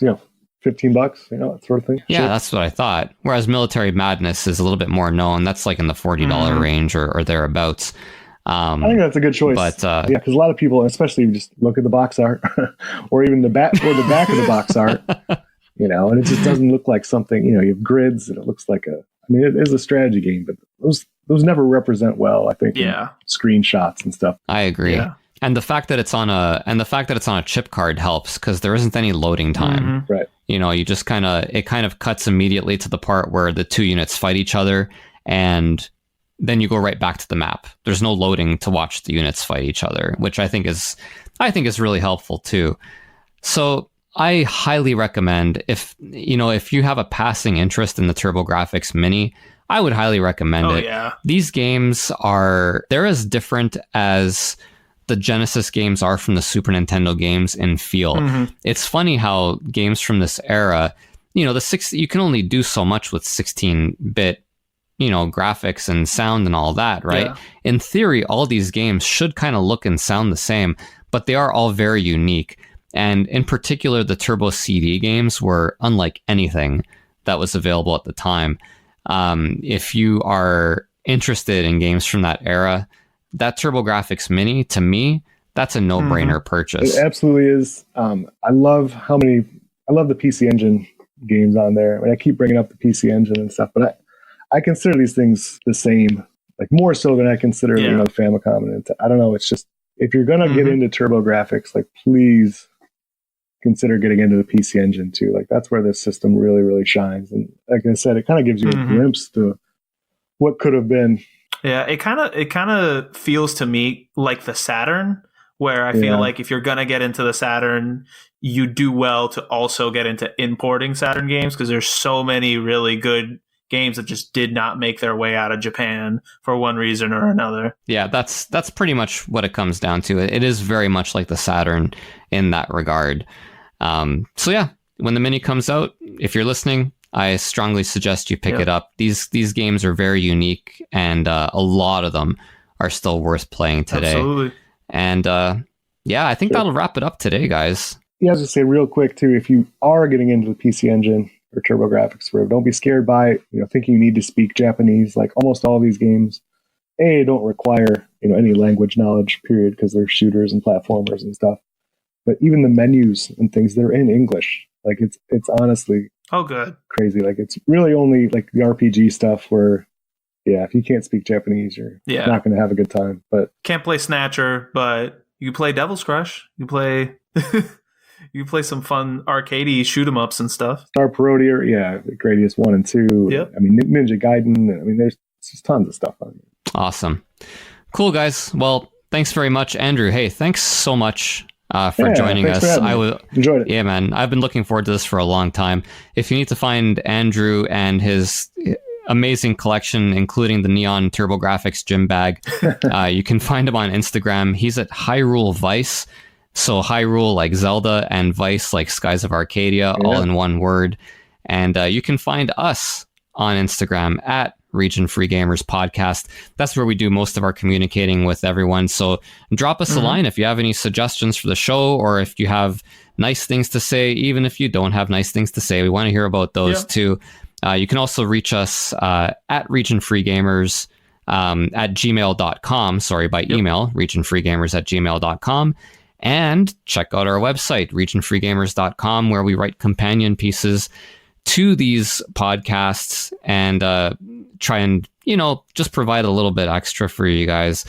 $15, that sort of thing. Yeah, sure. That's what I thought. Whereas Military Madness is a little bit more known. That's like in the $40 range or thereabouts. I think that's a good choice. But because a lot of people, especially just look at the box art, or even the back of the box art, and it just doesn't look like something. You have grids, and it looks like it is a strategy game, but those never represent well, I think. Yeah. Screenshots and stuff. I agree. Yeah. And the fact that it's on a chip card helps, because there isn't any loading time. Right. You just it kind of cuts immediately to the part where the two units fight each other, and then you go right back to the map. There's no loading to watch the units fight each other, which I think is really helpful too. So I highly recommend, if you have a passing interest in the Turbografx Mini, I would highly recommend it. Yeah. These games they're as different as the Genesis games are from the Super Nintendo games in feel. It's funny how games from this era, you can only do so much with 16-bit, graphics and sound and all that, right? Yeah. In theory, all these games should kind of look and sound the same, but they are all very unique. And in particular, the Turbo CD games were unlike anything that was available at the time. If you are interested in games from that era, that Turbografx Mini, to me, that's a no-brainer purchase. It absolutely is. I love the PC Engine games on there. I keep bringing up the PC Engine and stuff, but I consider these things the same, like more so than I consider Famicom. And I don't know. It's just, if you're gonna get into Turbografx, like please consider getting into the PC Engine too. Like that's where this system really, really shines. And like I said, it kind of gives you a glimpse to what could have been. Yeah, it kind of feels to me like the Saturn, where I feel like if you're gonna get into the Saturn, you do well to also get into importing Saturn games, because there's so many really good games that just did not make their way out of Japan for one reason or another. Yeah, that's pretty much what it comes down to. It is very much like the Saturn in that regard. So yeah, when the Mini comes out, if you're listening, I strongly suggest you pick it up. These games are very unique, and a lot of them are still worth playing today. Absolutely. And I think that'll wrap it up today, guys. Yeah, I was just say real quick too, if you are getting into the PC Engine or Turbografx, don't be scared by thinking you need to speak Japanese. Like almost all these games, don't require any language knowledge, period, because they're shooters and platformers and stuff. But even the menus and things, they're in English. Like it's honestly good, crazy. Like it's really only like the RPG stuff where, if you can't speak Japanese, you're not going to have a good time. But can't play Snatcher, but you play Devil's Crush. You play you play some fun arcadey shoot 'em ups and stuff. Star Parodier, Gradius 1 and 2. Yep. I mean, Ninja Gaiden. I mean, there's just tons of stuff on here. Awesome. Cool, guys. Well, thanks very much, Andrew. Hey, thanks so much for joining us. Enjoyed it. Yeah, man. I've been looking forward to this for a long time. If you need to find Andrew and his amazing collection, including the neon Turbografx gym bag. You can find him on Instagram. He's at Hyrule Vice. So Hyrule like Zelda and Vice like Skies of Arcadia, all in one word. And you can find us on Instagram at Region Free Gamers Podcast. That's where we do most of our communicating with everyone. So drop us a line if you have any suggestions for the show, or if you have nice things to say. Even if you don't have nice things to say, we want to hear about those too. You can also reach us at Region Free Gamers at gmail.com. Sorry, by email, regionfreegamers at gmail.com. And check out our website, regionfreegamers.com, where we write companion pieces to these podcasts and try and, just provide a little bit extra for you guys.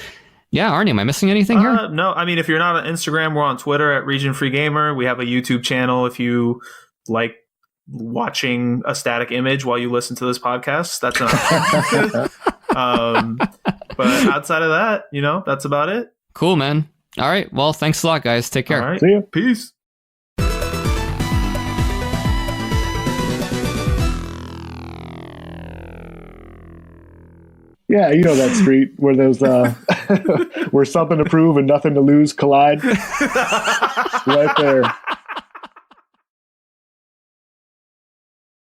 Yeah, Arnie, am I missing anything here? No, I mean, if you're not on Instagram, we're on Twitter at Region Free Gamer. We have a YouTube channel if you like watching a static image while you listen to this podcast. That's an option. But outside of that, that's about it. Cool, man. All right. Well, thanks a lot, guys. Take care. All right. See ya. Peace. Yeah, that street where there's where something to prove and nothing to lose collide. Right there.